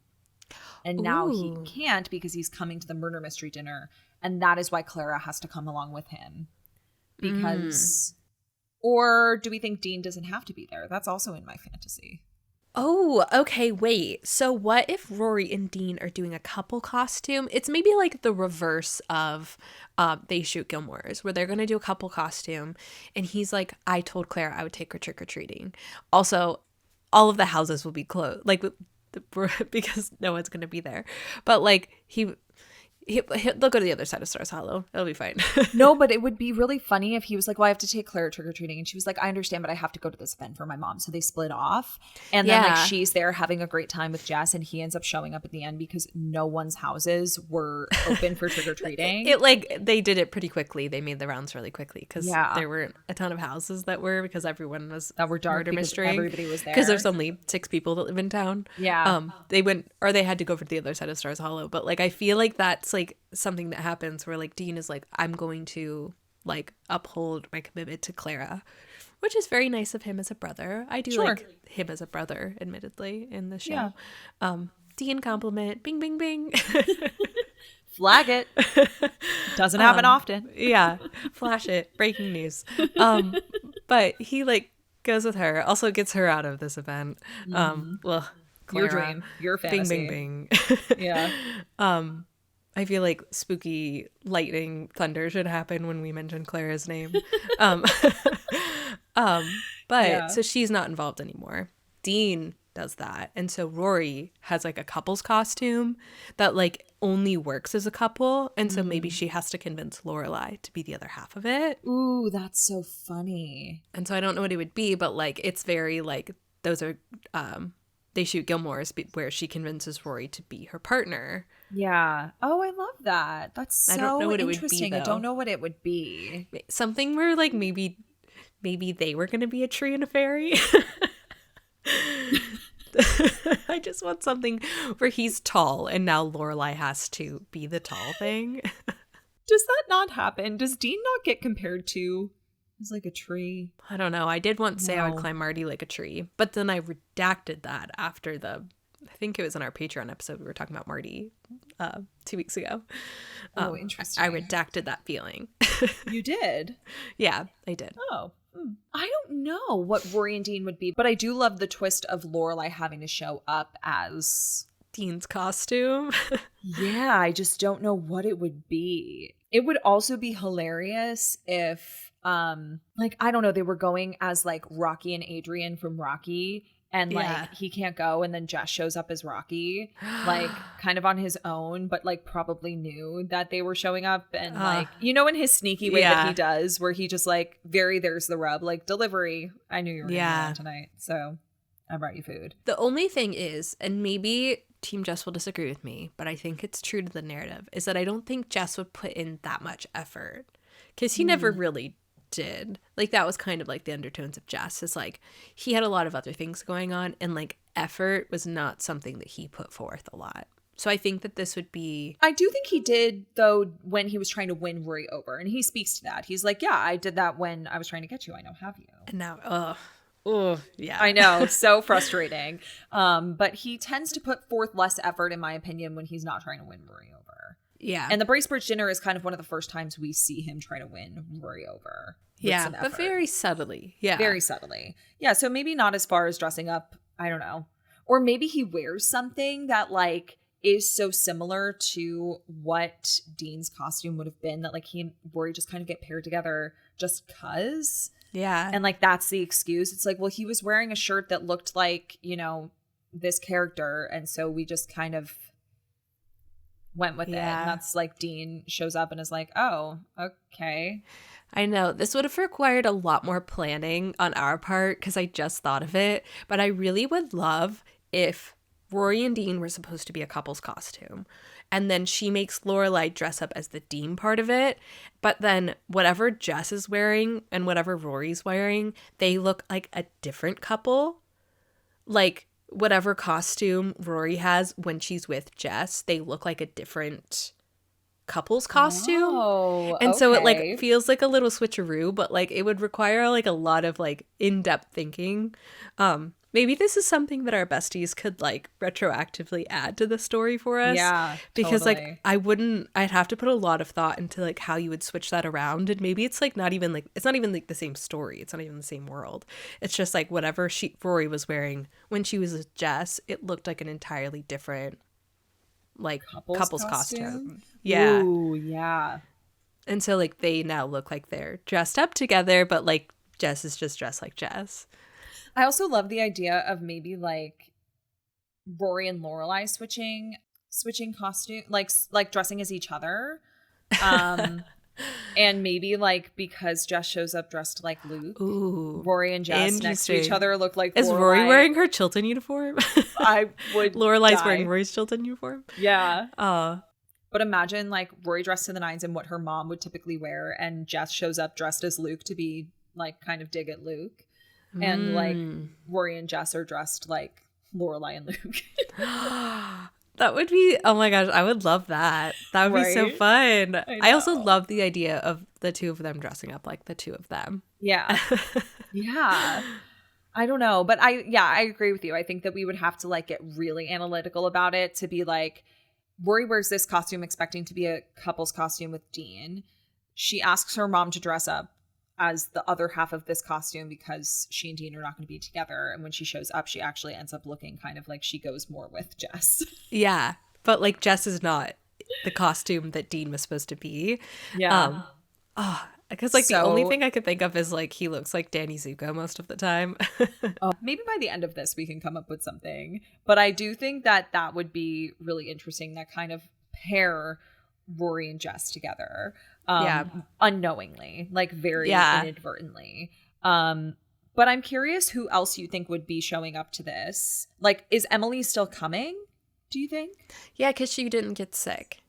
And now he can't because he's coming to the murder mystery dinner. And that is why Clara has to come along with him. Because, or do we think Dean doesn't have to be there? That's also in my fantasy. Oh, okay, wait. So what if Rory and Dean are doing a couple costume? It's maybe like the reverse of They Shoot Gilmores, where they're going to do a couple costume. And he's like, I told Clara I would take her trick-or-treating. Also, all of the houses will be closed. Like, because no one's going to be there. But like they'll go to the other side of Stars Hollow. It'll be fine. No, but it would be really funny if he was like, well, I have to take Clara trick-or-treating. And she was like, I understand, but I have to go to this event for my mom. So they split off. And then like she's there having a great time with Jess, and he ends up showing up at the end because no one's houses were open for trick-or-treating. It like they did it pretty quickly. They made the rounds really quickly because there weren't a ton of houses that were, because everyone was that were dark murder mystery. Everybody was there. Because there's only 6 people that live in town. Yeah. They went, or they had to go for the other side of Stars Hollow. But like I feel like that's like something that happens where like Dean is like, I'm going to like uphold my commitment to Clara, which is very nice of him as a brother. I do like him as a brother, admittedly, in the show. Dean compliment, bing bing bing. Flag it. Doesn't happen often. Yeah, flash it. Breaking news. But he like goes with her, also gets her out of this event. Well, Clara, your dream, your fantasy. Bing bing bing. Yeah. I feel like spooky lightning thunder should happen when we mention Clara's name. So she's not involved anymore. Dean does that. And so Rory has like a couple's costume that like only works as a couple. And so maybe she has to convince Lorelai to be the other half of it. Ooh, that's so funny. And so I don't know what it would be, but like it's very like those are They Shoot Gilmores, where she convinces Rory to be her partner. Yeah. Oh, I love that. That's so interesting. I don't know what it would be, though. I don't know what it would be. Something where like maybe they were going to be a tree and a fairy. I just want something where he's tall and now Lorelai has to be the tall thing. Does that not happen? Does Dean not get compared to It's like a tree. I don't know. I did once say I would climb Marty like a tree, but then I redacted that after I think it was in our Patreon episode we were talking about Marty 2 weeks ago. Interesting. I redacted that feeling. You did? Yeah, I did. Oh. I don't know what Rory and Dean would be, but I do love the twist of Lorelai having to show up as Dean's costume. Yeah, I just don't know what it would be. It would also be hilarious if like, I don't know, they were going as like Rocky and Adrian from Rocky, and like he can't go, and then Jess shows up as Rocky, like kind of on his own, but like probably knew that they were showing up, and like, you know, in his sneaky way that he does, where he just like there's the rub, like, delivery, I knew you were gonna be on tonight, so I brought you food. The only thing is, and maybe Team Jess will disagree with me, but I think it's true to the narrative, is that I don't think Jess would put in that much effort, because he never really did. Like, that was kind of like the undertones of Jess, is like he had a lot of other things going on, and like effort was not something that he put forth a lot. So I think that this would be... I do think he did, though, when he was trying to win Rory over, and he speaks to that. He's like, yeah, I did that when I was trying to get you. I now have you. And now, oh, yeah. I know. So frustrating. But he tends to put forth less effort, in my opinion, when he's not trying to win Rory over. Yeah. And the Bracebridge dinner is kind of one of the first times we see him try to win Rory over. Yeah, but very subtly. Yeah. Very subtly. Yeah, so maybe not as far as dressing up. I don't know. Or maybe he wears something that, like, is so similar to what Dean's costume would have been, that, like, he and Rory just kind of get paired together just 'cause. Yeah. And like, that's the excuse. It's like, well, he was wearing a shirt that looked like, you know, this character, and so we just kind of went with it. And that's like, Dean shows up and is like, oh, okay. I know. This would have required a lot more planning on our part, because I just thought of it, but I really would love if Rory and Dean were supposed to be a couple's costume, and then she makes Lorelai dress up as the Dean part of it, but then whatever Jess is wearing and whatever Rory's wearing, they look like a different couple. Like, whatever costume Rory has when she's with Jess, they look like a different couple's costume. Oh, and so it like feels like a little switcheroo, but like it would require like a lot of like in-depth thinking. Maybe this is something that our besties could like retroactively add to the story for us. Yeah, because totally. like I'd have to put a lot of thought into like how you would switch that around, and maybe it's like it's not even like the same story. It's not even the same world. It's just like whatever Rory was wearing when she was with Jess, it looked like an entirely different like couple's costume. Yeah. Ooh, yeah. And so like they now look like they're dressed up together, but like Jess is just dressed like Jess. I also love the idea of maybe like Rory and Lorelai switching costume, like dressing as each other. And maybe like, because Jess shows up dressed like Luke, Rory and Jess next to each other look like Is Lorelai. Rory wearing her Chilton uniform? I would Lorelai's wearing Rory's Chilton uniform? Yeah. But imagine like Rory dressed to the nines in what her mom would typically wear, and Jess shows up dressed as Luke to be like kind of dig at Luke. And like Rory and Jess are dressed like Lorelai and Luke. That would be, oh my gosh, I would love that. That would be so fun. I also love the idea of the two of them dressing up like the two of them. Yeah. Yeah. I don't know. But I agree with you. I think that we would have to like get really analytical about it to be like, Rory wears this costume expecting to be a couple's costume with Dean. She asks her mom to dress up as the other half of this costume because she and Dean are not going to be together. And when she shows up, she actually ends up looking kind of like she goes more with Jess. Yeah. But like Jess is not the costume that Dean was supposed to be. Yeah. Because like the only thing I could think of is like he looks like Danny Zuko most of the time. Maybe by the end of this we can come up with something. But I do think that would be really interesting, that kind of pair Rory and Jess together. Unknowingly, like very inadvertently. But I'm curious who else you think would be showing up to this. Like, is Emily still coming, do you think? Yeah, because she didn't get sick.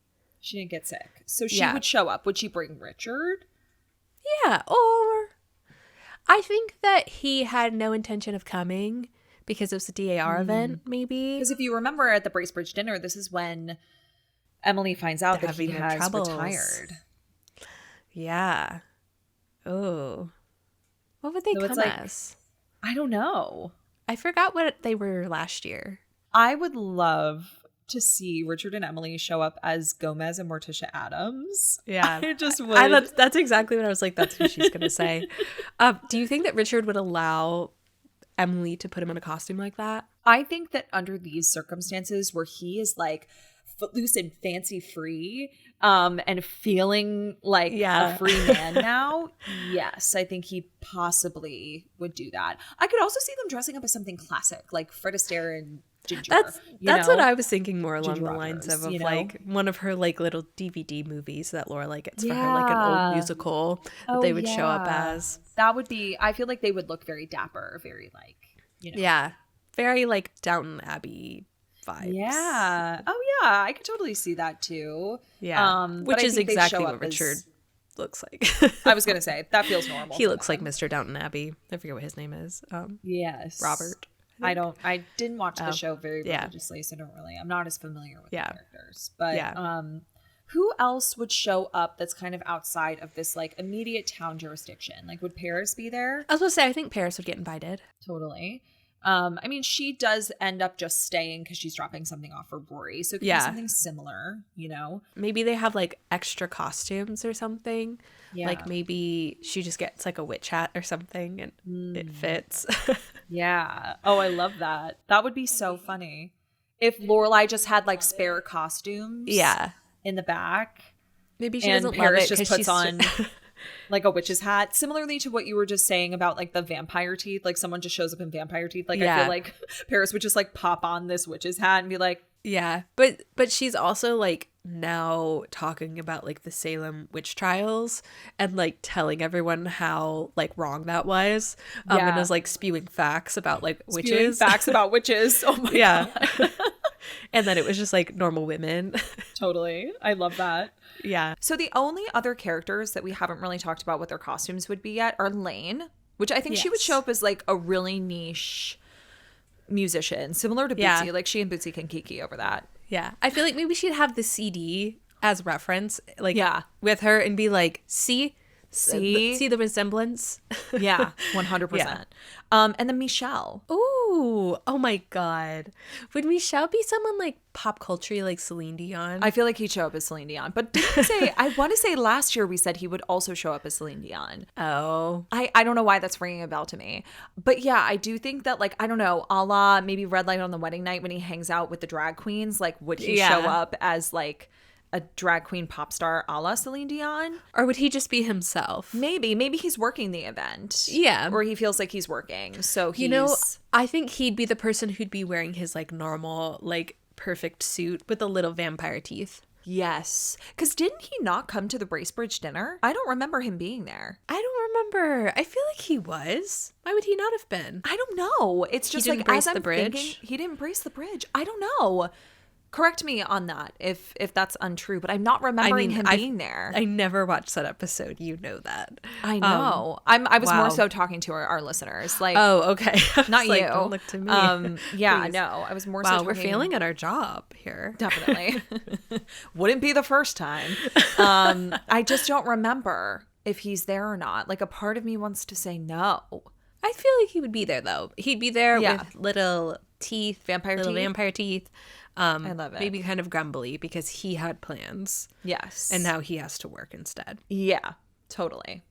She didn't get sick. So she would show up. Would she bring Richard? Yeah, or I think that he had no intention of coming because it was a D.A.R. event, maybe. Because if you remember at the Bracebridge dinner, this is when Emily finds out that he has retired. Yeah. Oh. What would they So come as? I don't know. I forgot what they were last year. I would love to see Richard and Emily show up as Gomez and Morticia Adams. Yeah. I just would. That's exactly what I was like, that's who she's going to say. Do you think that Richard would allow Emily to put him in a costume like that? I think that under these circumstances where he is like footloose and fancy free and feeling like a free man now, yes, I think he possibly would do that. I could also see them dressing up as something classic, like Fred Astaire and Ginger. That's what I was thinking, more along the lines of like one of her like little DVD movies that Lorelai gets for her, like an old musical that they would show up as. That would be, I feel like they would look very dapper, very like, Yeah, very like Downton Abbey vibes. Yeah. Oh yeah, I could totally see that too. Yeah. Which is exactly what Richard looks like. I was gonna say that feels normal. He looks like Mr. Downton Abbey. I forget what his name is. Yes. Robert. I didn't watch the show very religiously, so I'm not as familiar with the characters. But who else would show up that's kind of outside of this like immediate town jurisdiction? Like, would Paris be there? I was gonna say, I think Paris would get invited. Totally. I mean, she does end up just staying because she's dropping something off for Rory. So it could be something similar, Maybe they have like extra costumes or something. Yeah. Like maybe she just gets like a witch hat or something and it fits. Yeah. Oh, I love that. That would be so funny. If Lorelai just had like spare costumes. Yeah. In the back. Maybe she doesn't love it just puts on like a witch's hat, similarly to what you were just saying about like the vampire teeth. Like someone just shows up in vampire teeth. Like I feel like Paris would just like pop on this witch's hat and be like, yeah. But she's also like now talking about like the Salem witch trials and like telling everyone how like wrong that was. And is like spewing facts about like witches. Facts about witches. Oh my God. And then it was just like normal women. Totally. I love that. Yeah. So the only other characters that we haven't really talked about what their costumes would be yet are Lane, which I think she would show up as like a really niche musician, similar to Bootsy. Like she and Bootsy can kiki over that. Yeah. I feel like maybe she'd have the CD as reference, like with her and be like, see the resemblance. Yeah, 100%. Yeah. And then Michelle. Ooh, oh my God. Would Michelle be someone like pop culture, like Celine Dion? I feel like he'd show up as Celine Dion. But didn't say, I want to say last year we said he would also show up as Celine Dion. Oh. I don't know why that's ringing a bell to me. But yeah, I do think that like, I don't know, a la maybe Red Light on the Wedding Night when he hangs out with the drag queens, like would he show up as like a drag queen pop star a la Celine Dion? Or would he just be himself? Maybe he's working the event. Yeah. Or he feels like he's working. So he's... I think he'd be the person who'd be wearing his like normal, like perfect suit with the little vampire teeth. Yes. Because didn't he not come to the Bracebridge dinner? I don't remember him being there. I don't remember. I feel like he was. Why would he not have been? I don't know. It's just like as I'm thinking, he didn't brace the bridge. I don't know. Correct me on that if that's untrue, but I'm not remembering him being there. I never watched that episode. You know that. I know. I was more so talking to our listeners. Like, oh, okay. Not like, you. Don't look to me. Yeah, no. I was more so talking. We're failing at our job here. Definitely. Wouldn't be the first time. I just don't remember if he's there or not. Like a part of me wants to say no. I feel like he would be there though. He'd be there with little teeth, vampire teeth. I love it. Maybe kind of grumbly because he had plans. Yes. And now he has to work instead. Yeah, totally.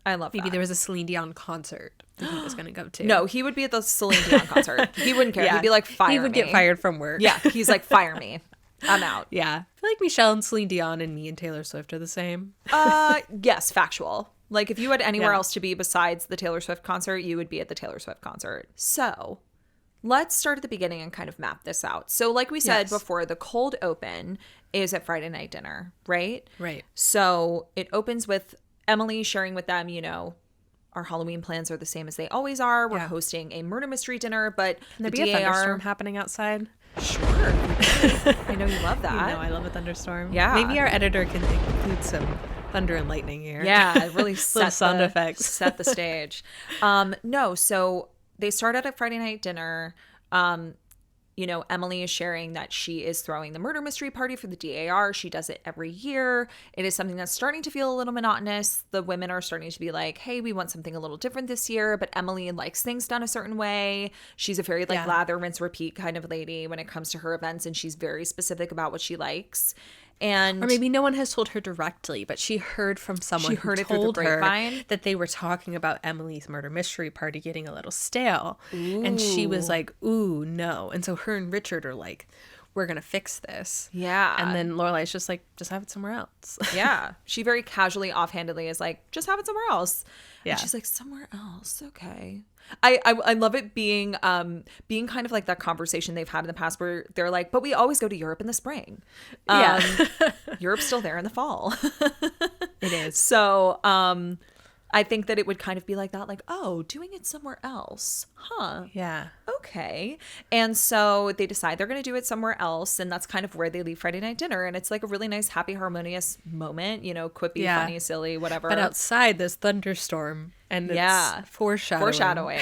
I love Maybe there was a Celine Dion concert that he was going to go to. No, he would be at the Celine Dion concert. He wouldn't care. He'd be like, fire me. He would get fired from work. Yeah, he's like, fire me. I'm out. Yeah. I feel like Michelle and Celine Dion and me and Taylor Swift are the same. Yes, factual. Like if you had anywhere else to be besides the Taylor Swift concert, you would be at the Taylor Swift concert. So let's start at the beginning and kind of map this out. So like we said before, the cold open is at Friday night dinner, right? Right. So it opens with Emily sharing with them, our Halloween plans are the same as they always are. We're hosting a murder mystery dinner, but Can there be a thunderstorm happening outside? Sure. I know you love that. I love a thunderstorm. Yeah. Maybe our editor can include some thunder and lightning here. Yeah, really set sound effects. Set the stage. No, so they start at a Friday night dinner. Emily is sharing that she is throwing the murder mystery party for the D.A.R. She does it every year. It is something that's starting to feel a little monotonous. The women are starting to be like, hey, we want something a little different this year. But Emily likes things done a certain way. She's a very lather, rinse, repeat kind of lady when it comes to her events. And she's very specific about what she likes. Or maybe no one has told her directly, but she heard from someone who told her that they were talking about Emily's murder mystery party getting a little stale. Ooh. And she was like, ooh, no. And so her and Richard are like, we're going to fix this. Yeah. And then Lorelai's just like, just have it somewhere else. Yeah. She very casually, offhandedly is like, just have it somewhere else. Yeah. And she's like, somewhere else. Okay. I love it being kind of like that conversation they've had in the past where they're like, but we always go to Europe in the spring. Yeah. Europe's still there in the fall. It is. So I think that it would kind of be like that, like, oh, doing it somewhere else. Huh. Yeah. Okay. And so they decide they're going to do it somewhere else. And that's kind of where they leave Friday night dinner. And it's like a really nice, happy, harmonious moment, quippy, funny, silly, whatever. But outside this thunderstorm and it's foreshadowing.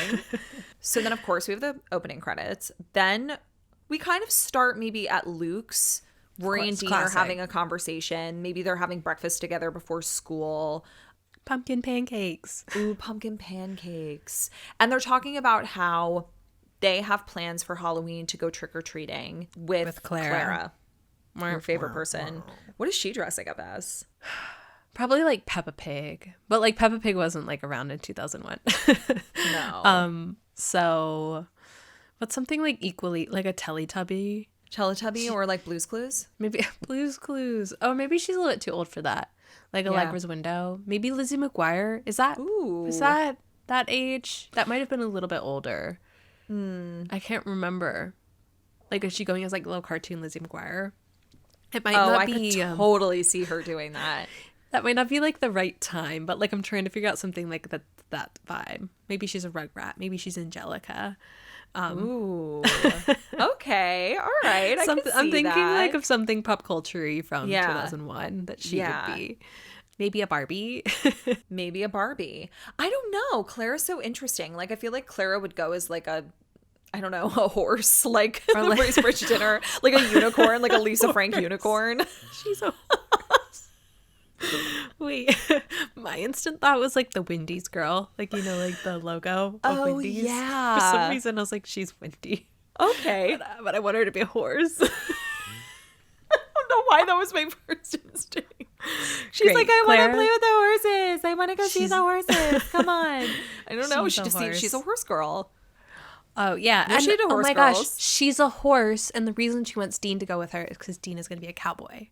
So then, of course, we have the opening credits. Then we kind of start maybe at Luke's. Rory and Dean are having a conversation. Maybe they're having breakfast together before school. Pumpkin pancakes. Ooh, pumpkin pancakes. And they're talking about how they have plans for Halloween to go trick-or-treating with Clara. Your favorite person. What is she dressing up as? Probably like Peppa Pig. But like Peppa Pig wasn't like around in 2001. No. So what's something like equally like a Teletubby? Or like Blue's Clues? Maybe Blue's Clues. Oh, maybe she's a little bit too old for that. Like Allegra's Window. Maybe Lizzie McGuire. Is that that age? That might have been a little bit older. I can't remember. Like, is she going as like little cartoon Lizzie McGuire? It might not be. I could totally see her doing that. That might not be like the right time, but like I'm trying to figure out something like that vibe. Maybe she's a Rugrat. Maybe she's Angelica. Ooh. Okay. All right. I'm thinking like of something pop culture-y from 2001 that she would be. Maybe a Barbie. Maybe a Barbie. I don't know. Clara's so interesting. Like, I feel like Clara would go as like a horse, like the Bracebridge dinner, like a unicorn, like a Lisa Frank unicorn. She's a horse. Wait, my instant thought was like the Wendy's girl, like like the logo of Wendy's. Yeah. For some reason, I was like, she's Wendy. Okay, but I want her to be a horse. I don't know why that was my first instinct. She's like, I want to play with the horses. I want to go see the horses. Come on. I don't know. She's a horse girl. Oh, yeah. And, she oh my gosh, she's a horse. And the reason she wants Dean to go with her is because Dean is going to be a cowboy.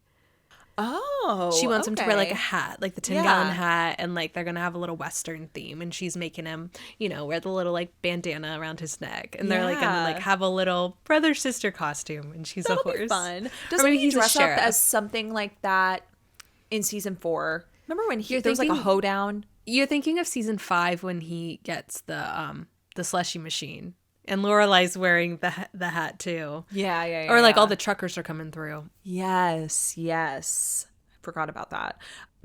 Oh, she wants him to wear like a hat, like the 10-gallon hat, and like they're gonna have a little Western theme, and she's making him, wear the little like bandana around his neck, and they're like gonna like have a little brother sister costume, and she's a horse. Be fun. Doesn't he dress up as something like that in season 4? Remember when there was like a hoedown? You're thinking of season 5 when he gets the slushy machine. And Lorelai's wearing the hat too. Yeah. Or like all the truckers are coming through. Yes. I forgot about that.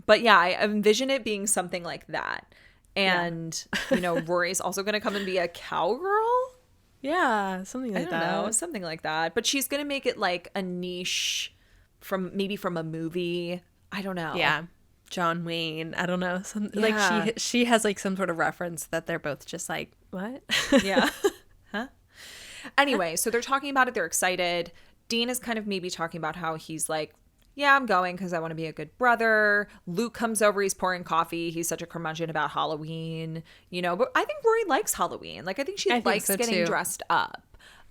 But yeah, I envision it being something like that. And, Rory's also going to come and be a cowgirl? Yeah, something like that. I don't know, something like that. But she's going to make it like a niche from a movie. I don't know. Yeah. John Wayne. I don't know. Like she has like some sort of reference that they're both just like, what? Yeah. Huh? Anyway, so they're talking about it. They're excited. Dean is kind of maybe talking about how he's like, yeah, I'm going because I want to be a good brother. Luke comes over. He's pouring coffee. He's such a curmudgeon about Halloween, But I think Rory likes Halloween. Like, I think she likes getting dressed up.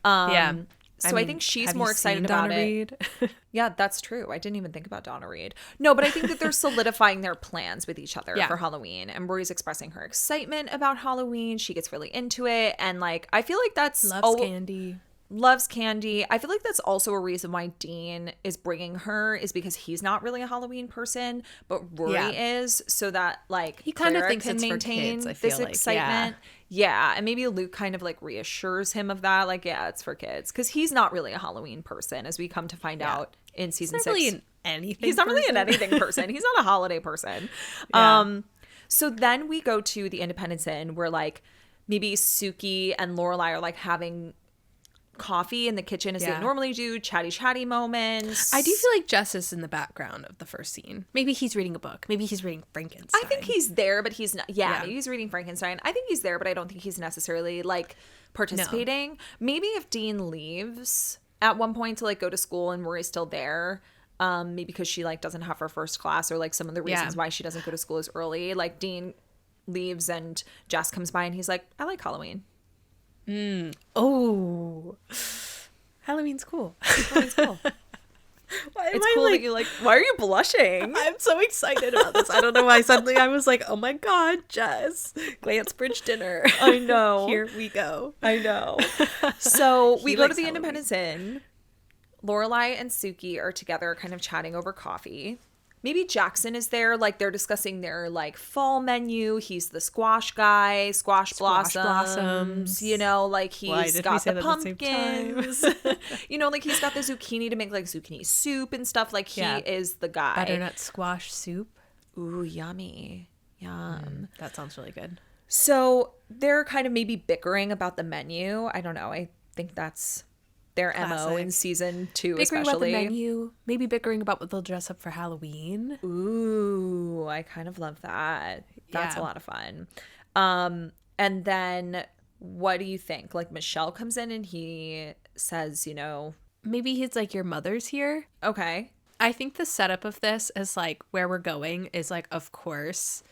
Yeah. So I think she's more excited about it. Yeah, that's true. I didn't even think about Donna Reed. No, but I think that they're solidifying their plans with each other for Halloween. And Rory's expressing her excitement about Halloween. She gets really into it. And like, I feel like that's... Loves candy. I feel like that's also a reason why Dean is bringing her, is because he's not really a Halloween person, but Rory is, so that like he kind of thinks it's for kids, I feel this excitement. Yeah, and maybe Luke kind of like reassures him of that, like, yeah, it's for kids, because he's not really a Halloween person, as we come to find out in season 6. Really anything. He's not really an anything person. He's not a holiday person. Yeah. So then we go to the Independence Inn, where like maybe Suki and Lorelai are like having coffee in the kitchen as they normally do, chatty moments. I do feel like Jess is in the background of the first scene. Maybe he's reading a book. Maybe he's reading Frankenstein. I think he's there, but he's not. Yeah, maybe he's reading Frankenstein. I think he's there, but I don't think he's necessarily like participating. No. Maybe if Dean leaves at one point to like go to school and Rory's still there, maybe because she like doesn't have her first class, or like some of the reasons why she doesn't go to school is early. Like Dean leaves and Jess comes by and he's like, I like Halloween. Oh, Halloween's cool. Halloween's cool. It's cool that you like. Why are you blushing? I'm so excited about this. I don't know why. Suddenly I was like, oh my God, Jess. Glancebridge dinner. I know. Here we go. I know. So we go to the Independence Inn. Lorelai and Suki are together kind of chatting over coffee. Maybe Jackson is there, like they're discussing their like fall menu. He's the squash guy, squash blossoms. You know, like he's got the pumpkins. You know, like he's got the zucchini to make like zucchini soup and stuff. Like he is the guy. Butternut squash soup. Ooh, yummy. Yum. That sounds really good. So they're kind of maybe bickering about the menu. I don't know. I think that's their MO in season 2, bickering especially. About the menu, maybe bickering about what they'll dress up for Halloween. Ooh, I kind of love that. That's a lot of fun. And then what do you think? Like Michelle comes in and he says, you know, maybe he's like, your mother's here. Okay. I think the setup of this is like where we're going is like, of course,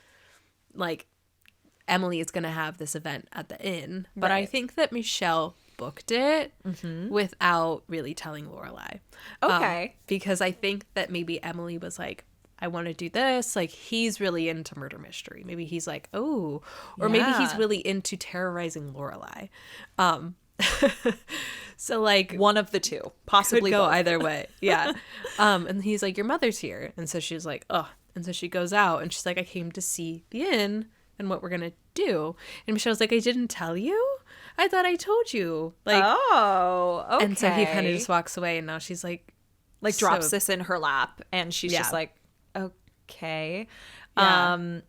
like Emily is going to have this event at the inn. But I think that Michelle booked it without really telling Lorelai. Okay. Because I think that maybe Emily was like, I want to do this. Like, he's really into murder mystery. Maybe he's like, oh, or maybe he's really into terrorizing Lorelai. So like one of the two, possibly could go both. Either way. Yeah. And he's like, your mother's here. And so she's like, oh. And so she goes out and she's like, I came to see the inn and what we're going to do. And Michelle's like, I didn't tell you? I thought I told you. Like, oh, okay. And so he kind of just walks away, and now she's like drops this in her lap, and she's just like, okay. Yeah.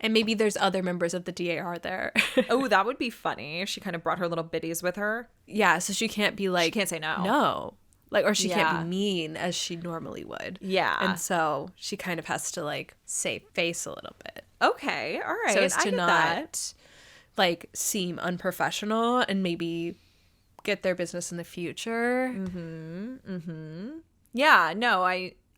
And maybe there's other members of the D.A.R. there. Oh, that would be funny. She kind of brought her little biddies with her. Yeah, so she can't be like, she can't say no. No. Like, or she can't be mean as she normally would. Yeah. And so she kind of has to like save face a little bit. Okay, all right. So as to not like seem unprofessional and maybe get their business in the future. Yeah, no,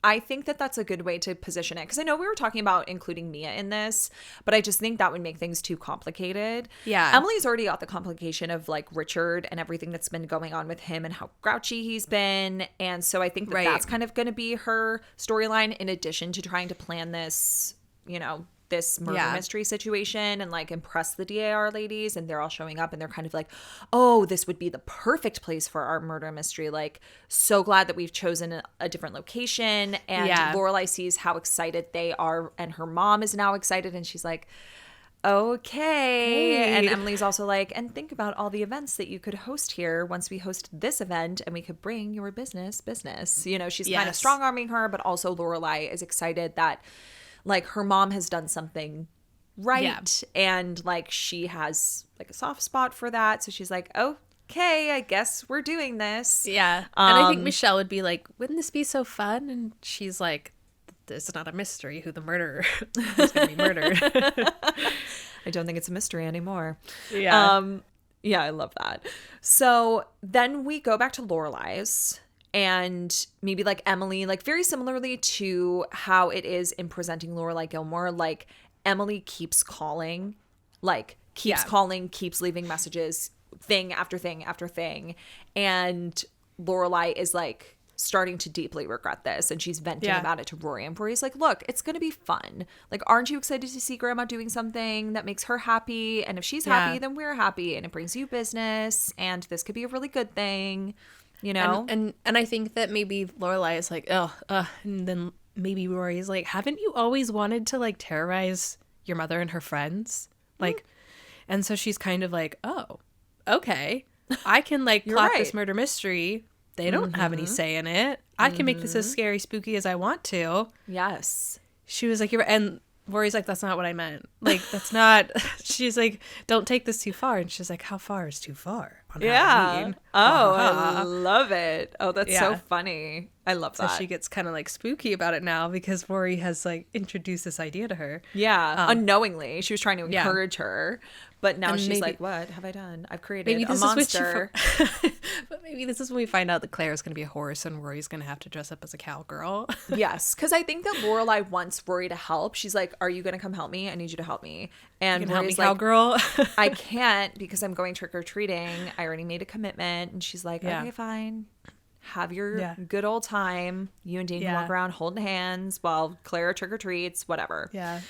I think that that's a good way to position it, because I know we were talking about including Mia in this, but I just think that would make things too complicated. Yeah. Emily's already got the complication of like Richard and everything that's been going on with him and how grouchy he's been. And so I think that that's kind of going to be her storyline, in addition to trying to plan this, you know, this murder mystery situation and like impress the D.A.R. ladies, and they're all showing up and they're kind of like, oh, this would be the perfect place for our murder mystery. Like, so glad that we've chosen a different location. And Lorelai sees how excited they are, and her mom is now excited, and she's like, okay. Hey. And Emily's also like, and think about all the events that you could host here once we host this event, and we could bring your business. You know, she's kind of strong-arming her, but also Lorelai is excited that like her mom has done something right, and like she has like a soft spot for that. So she's like, okay, I guess we're doing this. Yeah. And I think Michelle would be like, wouldn't this be so fun? And she's like, it's not a mystery who the murderer is going to be murdered. I don't think it's a mystery anymore. Yeah. Yeah, I love that. So then we go back to Lorelai's. And maybe like Emily, like very similarly to how it is in presenting Lorelai Gilmore, like Emily keeps calling, keeps leaving messages, thing after thing after thing. And Lorelai is like starting to deeply regret this, and she's venting about it to Rory. And Rory's like, look, it's going to be fun. Like, aren't you excited to see Grandma doing something that makes her happy? And if she's happy, then we're happy, and it brings you business, and this could be a really good thing. You know? And I think that maybe Lorelai is like, and then maybe Rory's like, haven't you always wanted to like terrorize your mother and her friends? Like, and so she's kind of like, oh, okay, I can like plot this murder mystery. They don't have any say in it. I can make this as scary, spooky as I want to. Yes. She was like, and Rory's like, that's not what I meant. Like, that's not, she's like, don't take this too far. And she's like, how far is too far? on Yeah. Halloween. Oh, I love it. Oh, that's so Yeah. funny. I love that. So she gets kind of like spooky about it now because Rory has like introduced this idea to her. Yeah, unknowingly. She was trying to Yeah. encourage her, but now And she's maybe- like, what have I done? I've created Maybe a this monster. is when she but maybe this is when we find out that Claire's going to be a horse and Rory's going to have to dress up as a cowgirl. Yes, because I think that Lorelai wants Rory to help. She's like, are you going to come help me? I need you to help me. And You can help me, Rory's like, cowgirl. I can't because I'm going trick-or-treating. I already made a commitment. And she's like, Yeah. okay, fine. Have your Yeah. good old time. You and Dean can walk Yeah. around holding hands while Claire trick-or-treats, whatever. Yeah.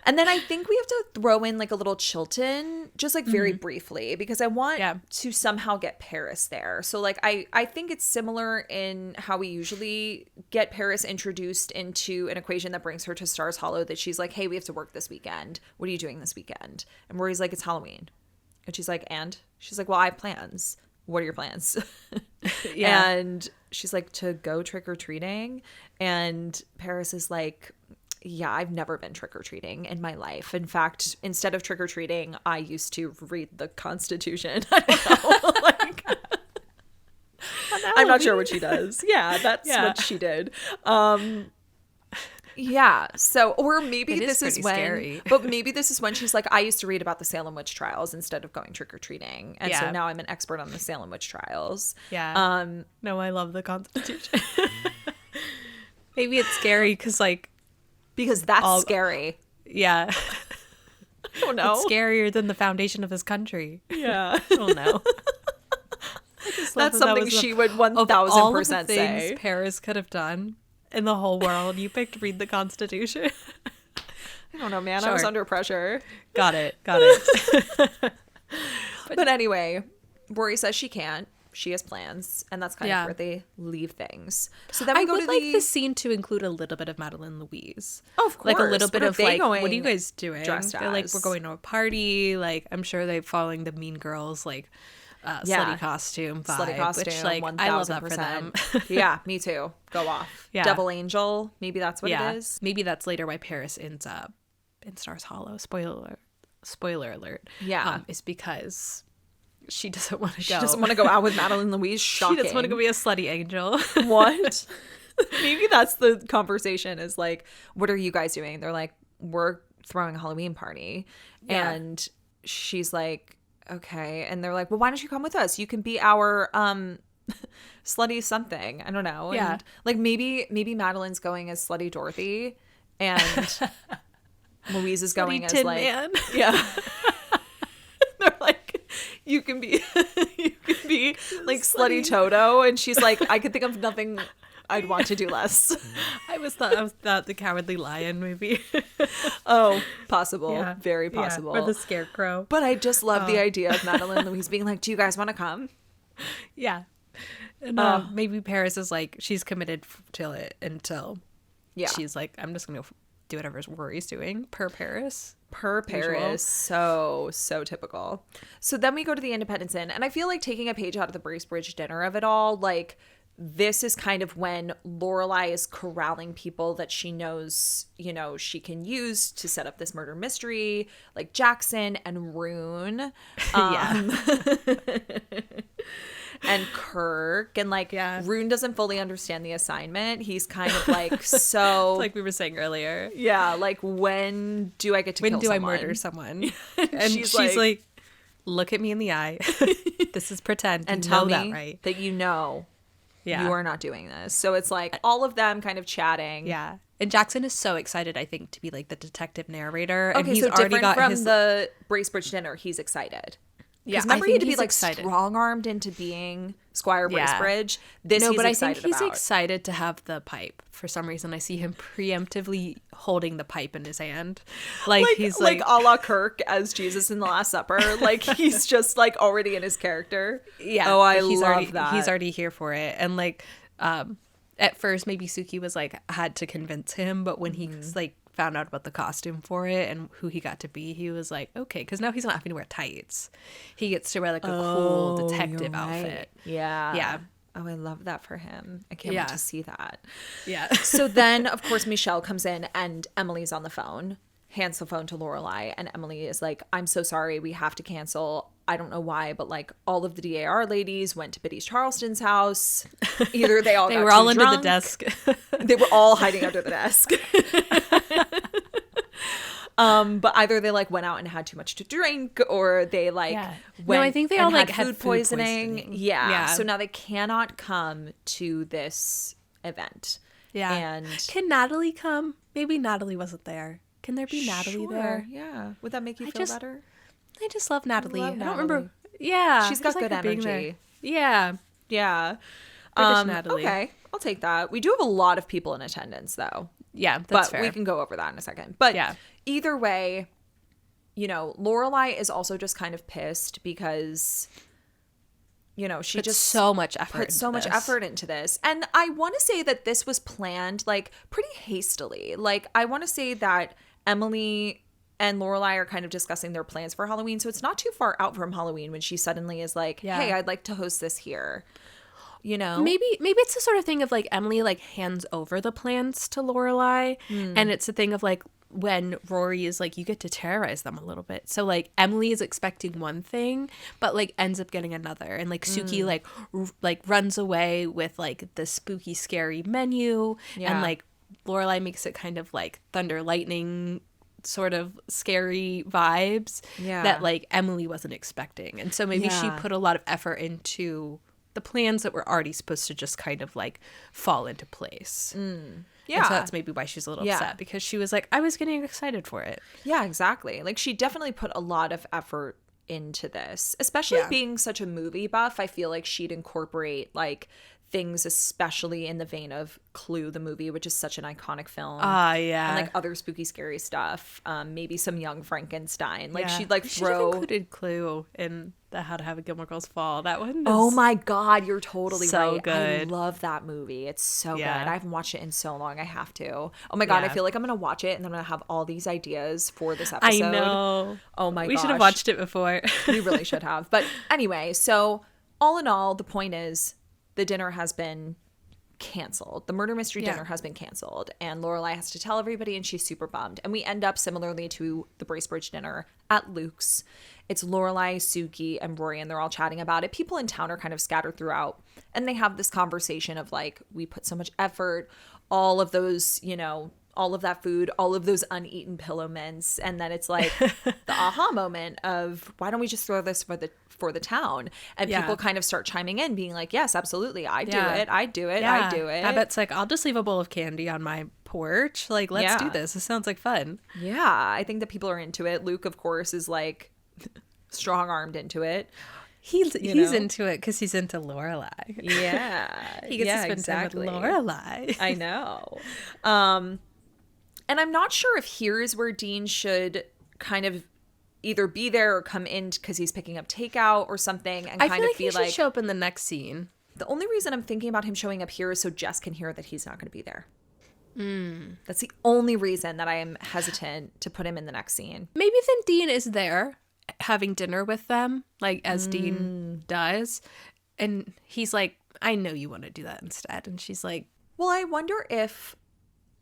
And then I think we have to throw in like a little Chilton, just like very briefly, because I want to somehow get Paris there. So like I think it's similar in how we usually get Paris introduced into an equation that brings her to Stars Hollow, that she's like, hey, we have to work this weekend. What are you doing this weekend? And Rory's like, it's Halloween. And she's like, and? She's like, well, I have plans. What are your plans? Yeah. And she's like, to go trick-or-treating. And Paris is like, yeah, I've never been trick-or-treating in my life. In fact, instead of trick-or-treating, I used to read the Constitution. I don't know. Like, I'm not sure what she does. Yeah, that's what she did. Yeah. So, or maybe this is when, scary. but maybe this is when she's like, I used to read about the Salem witch trials instead of going trick-or-treating. And so Yeah. now I'm an expert on the Salem witch trials. Yeah. No, I love the Constitution. Maybe it's scary because like, Because that's scary. yeah. I don't know. It's scarier than the foundation of this country. Yeah. I don't know. That's something she would 1000% all of the things say. Paris could have done in the whole world. You picked read the Constitution. I don't know, man. I was Sure. under pressure. Got it. But anyway, Rory says she can't. She has plans, and that's kind Yeah. of where they leave things. So then we I go would to like the this scene to include a little bit of Madeline Louise. Oh, of Like a course. little What bit are of they like, what are going you guys doing? dressed They're like, as? we're going to a party. Like, I'm sure they're following the Mean Girls, like, slutty costume vibe. slutty costume, which, like, I love that for them. 1000%. Yeah, me too. Go off. Yeah. Devil Angel. Maybe that's what it is. Maybe that's later why Paris ends up in Stars Hollow. Spoiler alert. Yeah. Is because she doesn't want to go. She doesn't want to go out with Madeline Louise. Shocking. She doesn't want to go be a slutty angel. What? Maybe that's the conversation, is like, what are you guys doing? They're like, we're throwing a Halloween party. Yeah. And she's like, okay. And they're like, well, why don't you come with us? You can be our slutty something. I don't know. Yeah. And like maybe Madeline's going as slutty Dorothy, and Louise is going as Tin like Man. yeah. They're like, you can be like slutty Toto, and she's like, I could think of nothing I'd want to do less. I was thought the Cowardly Lion movie. Oh, possible. Yeah. Very Yeah, possible. or the Scarecrow. But I just love the idea of Madeline Louise being like, do you guys want to come? Yeah. And maybe Paris is like, she's committed to it until she's like, I'm just going to do whatever Rory's doing per Paris. Per Paris. So typical. So then we go to the Independence Inn, and I feel like taking a page out of the Bracebridge dinner of it all, like, this is kind of when Lorelai is corralling people that she knows, you know, she can use to set up this murder mystery, like Jackson and Rune. And Kirk, and like Rune doesn't fully understand the assignment. He's kind of like, so Like we were saying earlier. yeah, like, when do I get to kill someone? I murder someone? And she's like, look at me in the eye. This is pretend. and You tell know me that, right? that you know Yeah. you are not doing this. So it's like all of them kind of chatting. Yeah. And Jackson is so excited, I think, to be like the detective narrator. Okay, and he's so already different got from his the Bracebridge dinner, he's excited. Yeah, Because remember, I he had think to be he's like excited. strong-armed into being Squire Yeah. Bracebridge. This No, he's but I excited think he's about. excited to have the pipe. For some reason, I see him preemptively holding the pipe in his hand. Like he's like a la Kirk as Jesus in the Last Supper. Like, he's just like already in his character. yeah. Oh, I he's love already, that. He's already here for it. And like at first maybe Suki was like had to convince him, but when he like found out about the costume for it and who he got to be, he was like, okay, because now he's not having to wear tights. He gets to wear like a cool detective outfit. Yeah. Yeah. Oh, I love that for him. I can't wait to see that. Yeah. So then, of course, Michelle comes in and Emily's on the phone, hands the phone to Lorelai, and Emily is like, I'm so sorry, we have to cancel I don't know why, but like all of the D.A.R ladies went to Biddy's Charleston's house. Either they all they got were all too under drunk. the desk. They were all hiding under the desk. But either they like went out and had too much to drink, or they like went. No, I think they all like had food poisoning. Yeah. So now they cannot come to this event. Yeah. And can Natalie come? Maybe Natalie wasn't there. Can there be Natalie there? Yeah. Would that make you feel better? I just love Natalie. I don't Natalie. remember. Yeah. She's got good energy. Yeah. Yeah. Natalie. Okay. I'll take that. We do have a lot of people in attendance though. Yeah, that's fair. We can go over that in a second. But either way, you know, Lorelai is also just kind of pissed because, you know, she just so much effort put so much effort into this. And I want to say that this was planned like pretty hastily. Like I want to say that Emily and Lorelai are kind of discussing their plans for Halloween. So it's not too far out from Halloween when she suddenly is like, hey, I'd like to host this here. You know, maybe it's the sort of thing of like Emily like hands over the plans to Lorelai, and it's a thing of like when Rory is like, you get to terrorize them a little bit. So like Emily is expecting one thing, but like ends up getting another, and like Suki like runs away with like the spooky scary menu, and like Lorelai makes it kind of like thunder lightning sort of scary vibes that like Emily wasn't expecting, and so maybe she put a lot of effort into the plans that were already supposed to just kind of like fall into place. Yeah. And so that's maybe why she's a little upset, because she was like, I was getting excited for it. Yeah, exactly. Like she definitely put a lot of effort into this, especially being such a movie buff. I feel like she'd incorporate like things, especially in the vein of Clue, the movie, which is such an iconic film. Yeah. And like other spooky, scary stuff. Maybe some Young Frankenstein. Like she'd like should have included Clue in the How to Have a Gilmore Girls Fall. That one. Oh my God, you're totally so right. Good. I love that movie. It's so good. I haven't watched it in so long. I have to. Oh my God, I feel like I'm gonna watch it and then I'm gonna have all these ideas for this episode. I know. Oh my God. We should have watched it before. We really should have. But anyway, so all in all, the point is the dinner has been canceled. The murder mystery dinner has been canceled, and Lorelai has to tell everybody, and she's super bummed. And we end up similarly to the Bracebridge dinner at Luke's. It's Lorelai, Suki, and Rory, and they're all chatting about it. People in town are kind of scattered throughout, and they have this conversation of like, we put so much effort, all of those, you know, all of that food, all of those uneaten pillow mints, and then it's like the aha moment of, why don't we just throw this for the town? And people kind of start chiming in, being like, yes, absolutely, I do it. I do it. I bet's like, I'll just leave a bowl of candy on my porch. Like, let's do this. This sounds like fun. Yeah, I think that people are into it. Luke, of course, is like strong-armed into it. He's into it because he's into Lorelai. Yeah. He gets to spend time with Lorelai. I know. And I'm not sure if here is where Dean should kind of either be there or come in because he's picking up takeout or something, and I kind feel of like he should show up in the next scene. The only reason I'm thinking about him showing up here is so Jess can hear that he's not going to be there. That's the only reason that I am hesitant to put him in the next scene. Maybe then Dean is there having dinner with them, like as Dean does, and he's like, I know you want to do that instead. And she's like, well, I wonder if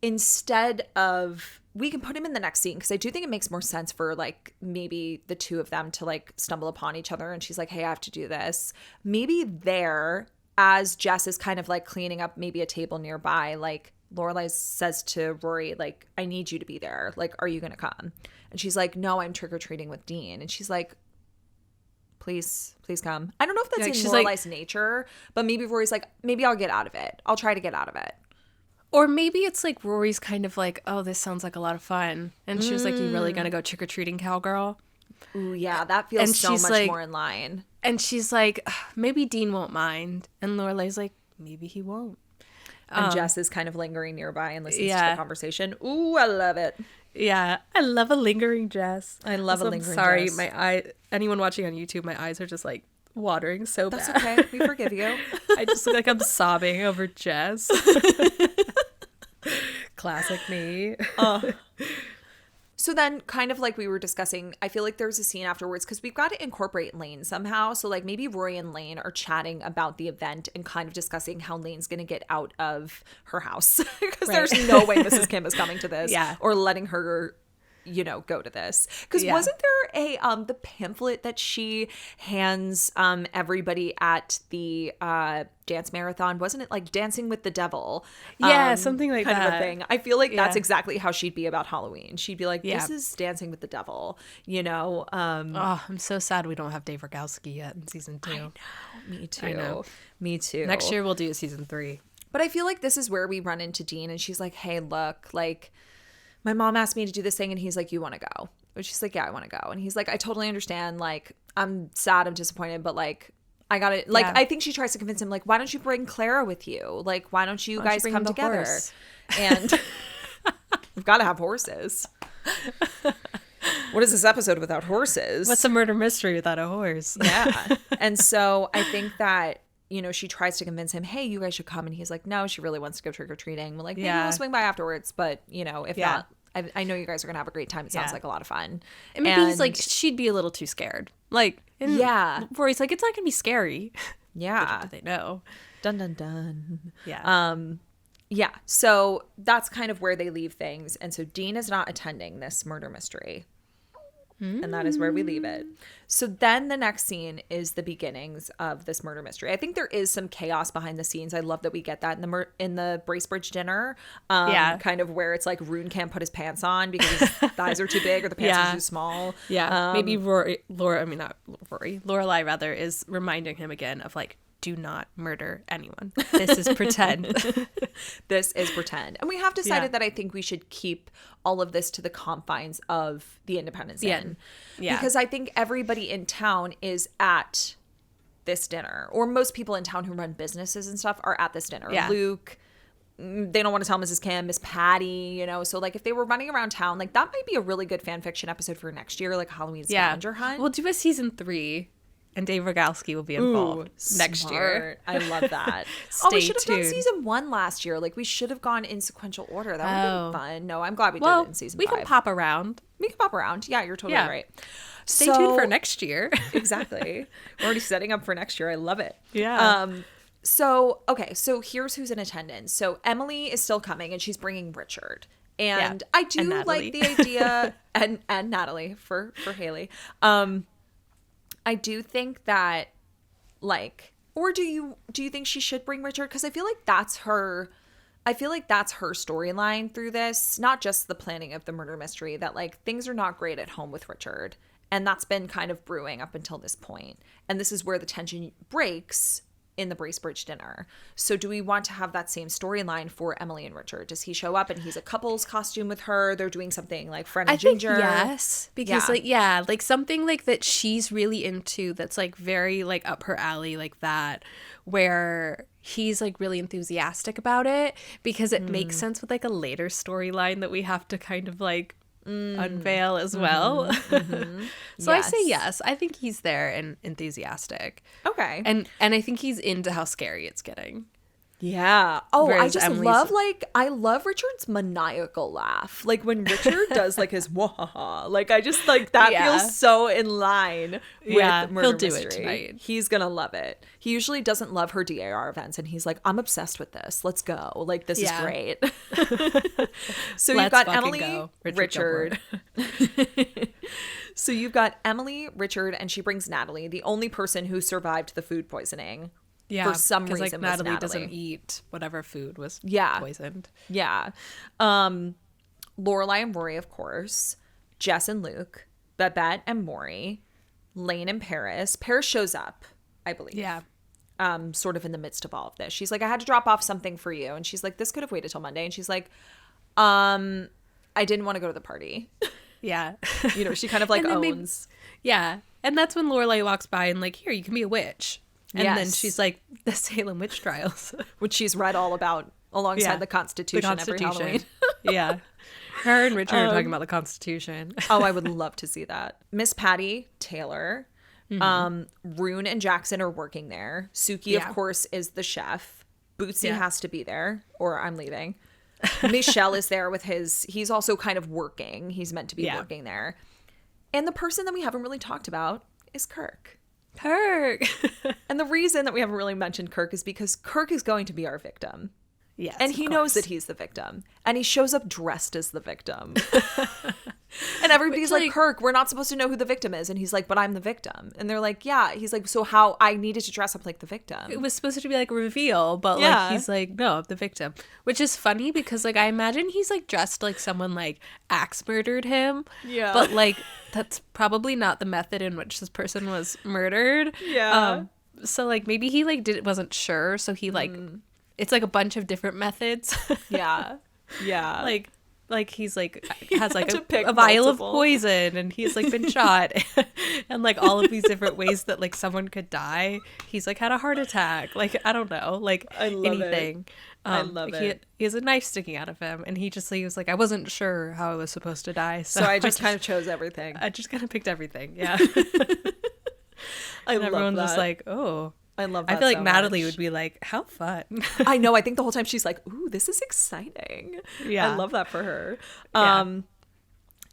instead of, we can put him in the next scene, because I do think it makes more sense for like maybe the two of them to like stumble upon each other, and she's like, hey, I have to do this. Maybe there, as Jess is kind of like cleaning up maybe a table nearby, like Lorelai says to Rory, like, I need you to be there. Like, are you going to come? And she's like, no, I'm trick-or-treating with Dean. And she's like, please come. I don't know if that's in Lorelai's nature, but maybe Rory's like, maybe I'll get out of it. I'll try to get out of it. Or maybe it's like Rory's kind of like, oh, this sounds like a lot of fun. And she was like, you really going to go trick-or-treating, cowgirl? Ooh, yeah, that feels so much like, more in line. And she's like, maybe Dean won't mind. And Lorelai's like, maybe he won't. And Jess is kind of lingering nearby and listens to the conversation. Ooh, I love it. Yeah, I love a lingering Jess. I love a lingering Jess. Sorry, my eye. Anyone watching on YouTube, my eyes are just like watering so bad. That's okay. We forgive you. I just look like I'm sobbing over Jess. Classic me. So then, kind of like we were discussing, I feel like there's a scene afterwards because we've got to incorporate Lane somehow. So like maybe Rory and Lane are chatting about the event and kind of discussing how Lane's going to get out of her house because there's no way Mrs. Kim is coming to this or letting her go to this. Because wasn't there the pamphlet that she hands everybody at the dance marathon? Wasn't it like Dancing with the Devil? Yeah, something like kind that. of a thing. I feel like that's exactly how she'd be about Halloween. She'd be like, this is Dancing with the Devil, I'm so sad we don't have Dave Rogowski yet in season 2. I know. Me too. Next year we'll do season 3. But I feel like this is where we run into Dean, and she's like, hey, look, like, my mom asked me to do this thing, and he's like, you want to go? And she's like, yeah, I want to go. And he's like, I totally understand. Like, I'm sad, I'm disappointed, but like, I got it. Like, I think she tries to convince him, like, why don't you bring Clara with you? Like, why don't you guys come together? Horse? And we've got to have horses. What is this episode without horses? What's a murder mystery without a horse? Yeah. And so I think that, she tries to convince him, hey, you guys should come. And he's like, no, she really wants to go trick-or-treating. We're like, maybe we'll swing by afterwards. But, if not, I know you guys are going to have a great time. It sounds like a lot of fun. And maybe he's like, she'd be a little too scared. Like, Rory's like, it's not going to be scary. Yeah. But they know. Dun, dun, dun. Yeah. Yeah. So that's kind of where they leave things. And so Dean is not attending this murder mystery. And that is where we leave it. So then the next scene is the beginnings of this murder mystery. I think there is some chaos behind the scenes. I love that we get that in the Bracebridge dinner. Kind of where it's like Rune can't put his pants on because his thighs are too big or the pants are too small. Yeah. Maybe Lorelai rather is reminding him again of like, do not murder anyone. This is pretend. This is pretend. And we have decided that I think we should keep all of this to the confines of the Independence Inn. Yeah. Because I think everybody in town is at this dinner. Or most people in town who run businesses and stuff are at this dinner. Yeah. Luke, they don't want to tell Mrs. Kim, Miss Patty, So like if they were running around town, like that might be a really good fan fiction episode for next year, like Halloween scavenger hunt. We'll do a season 3. And Dave Rogowski will be involved next year. I love that. We should have done season 1 last year. Like, we should have gone in sequential order. That would have been fun. No, I'm glad we did it in season 5. We can pop around. Yeah, you're totally right. Stay tuned for next year. Exactly. We're already setting up for next year. I love it. Yeah. So here's who's in attendance. So Emily is still coming, and she's bringing Richard. And I do like the idea, and Natalie for Haley. I do think that, like, or do you think she should bring Richard? Because I feel like that's her storyline through this, not just the planning of the murder mystery, that like things are not great at home with Richard. And that's been kind of brewing up until this point. And this is where the tension breaks in the Bracebridge dinner. So do we want to have that same storyline for Emily and Richard? Does he show up and he's a couple's costume with her? They're doing something like Fred and Ginger. Think yes, because like something like that she's really into that's like very like up her alley like that, where he's like really enthusiastic about it because it makes sense with like a later storyline that we have to kind of like unveil as well. So yes. I say yes. I think he's there and enthusiastic. Okay. And I think he's into how scary it's getting. Yeah. Oh, whereas I love Richard's maniacal laugh. Like when Richard does like his wahaha. Like I just like that feels so in line with Murder he'll do Mystery. It tonight. He's gonna love it. He usually doesn't love her D.A.R events, and he's like, I'm obsessed with this. Let's go. Like this is great. So you've got Emily, Richard. So you've got Emily, Richard, and she brings Natalie, the only person who survived the food poisoning. Yeah, for some reason, like Natalie doesn't eat whatever food was poisoned. Yeah. Lorelai and Rory, of course. Jess and Luke. Babette and Maury. Lane and Paris. Paris shows up, I believe. Yeah. Sort of in the midst of all of this. She's like, I had to drop off something for you. And she's like, this could have waited till Monday. And she's like, I didn't want to go to the party. Yeah. She kind of like owns. Yeah. And that's when Lorelai walks by and like, here, you can be a witch. And then she's like, the Salem witch trials. Which she's read all about alongside the Constitution every Halloween. Yeah. Her and Richard are talking about the Constitution. Oh, I would love to see that. Miss Patty Taylor. Rune and Jackson are working there. Suki, of course, is the chef. Bootsy has to be there or I'm leaving. Michelle is there with he's also kind of working. He's meant to be working there. And the person that we haven't really talked about is Kirk. Kirk. And the reason that we haven't really mentioned Kirk is because Kirk is going to be our victim. Yes, and he knows that he's the victim, and he shows up dressed as the victim. And everybody's like, Kirk, we're not supposed to know who the victim is. And he's like, but I'm the victim. And they're like, yeah. He's like, so how? I needed to dress up like the victim. It was supposed to be like a reveal, but like he's like, no, I'm the victim. Which is funny because like I imagine he's like dressed like someone like axe murdered him. Yeah. But like that's probably not the method in which this person was murdered. Yeah. So like maybe he like wasn't sure. So he like it's like a bunch of different methods. Yeah. Yeah. Like he's like has like a vial multiple. of poison, and he's like been shot, and like all of these different ways that like someone could die. He's like had a heart attack. Like I don't know, like I love anything. It. I love it. He has a knife sticking out of him, and he was like, I wasn't sure how I was supposed to die, so I just kind of chose everything. I just kind of picked everything. Yeah. And everyone was like, oh. I love that. I feel like so Natalie much. would be like, how fun. I know. I think the whole time she's like, ooh, this is exciting. Yeah. I love that for her. Yeah.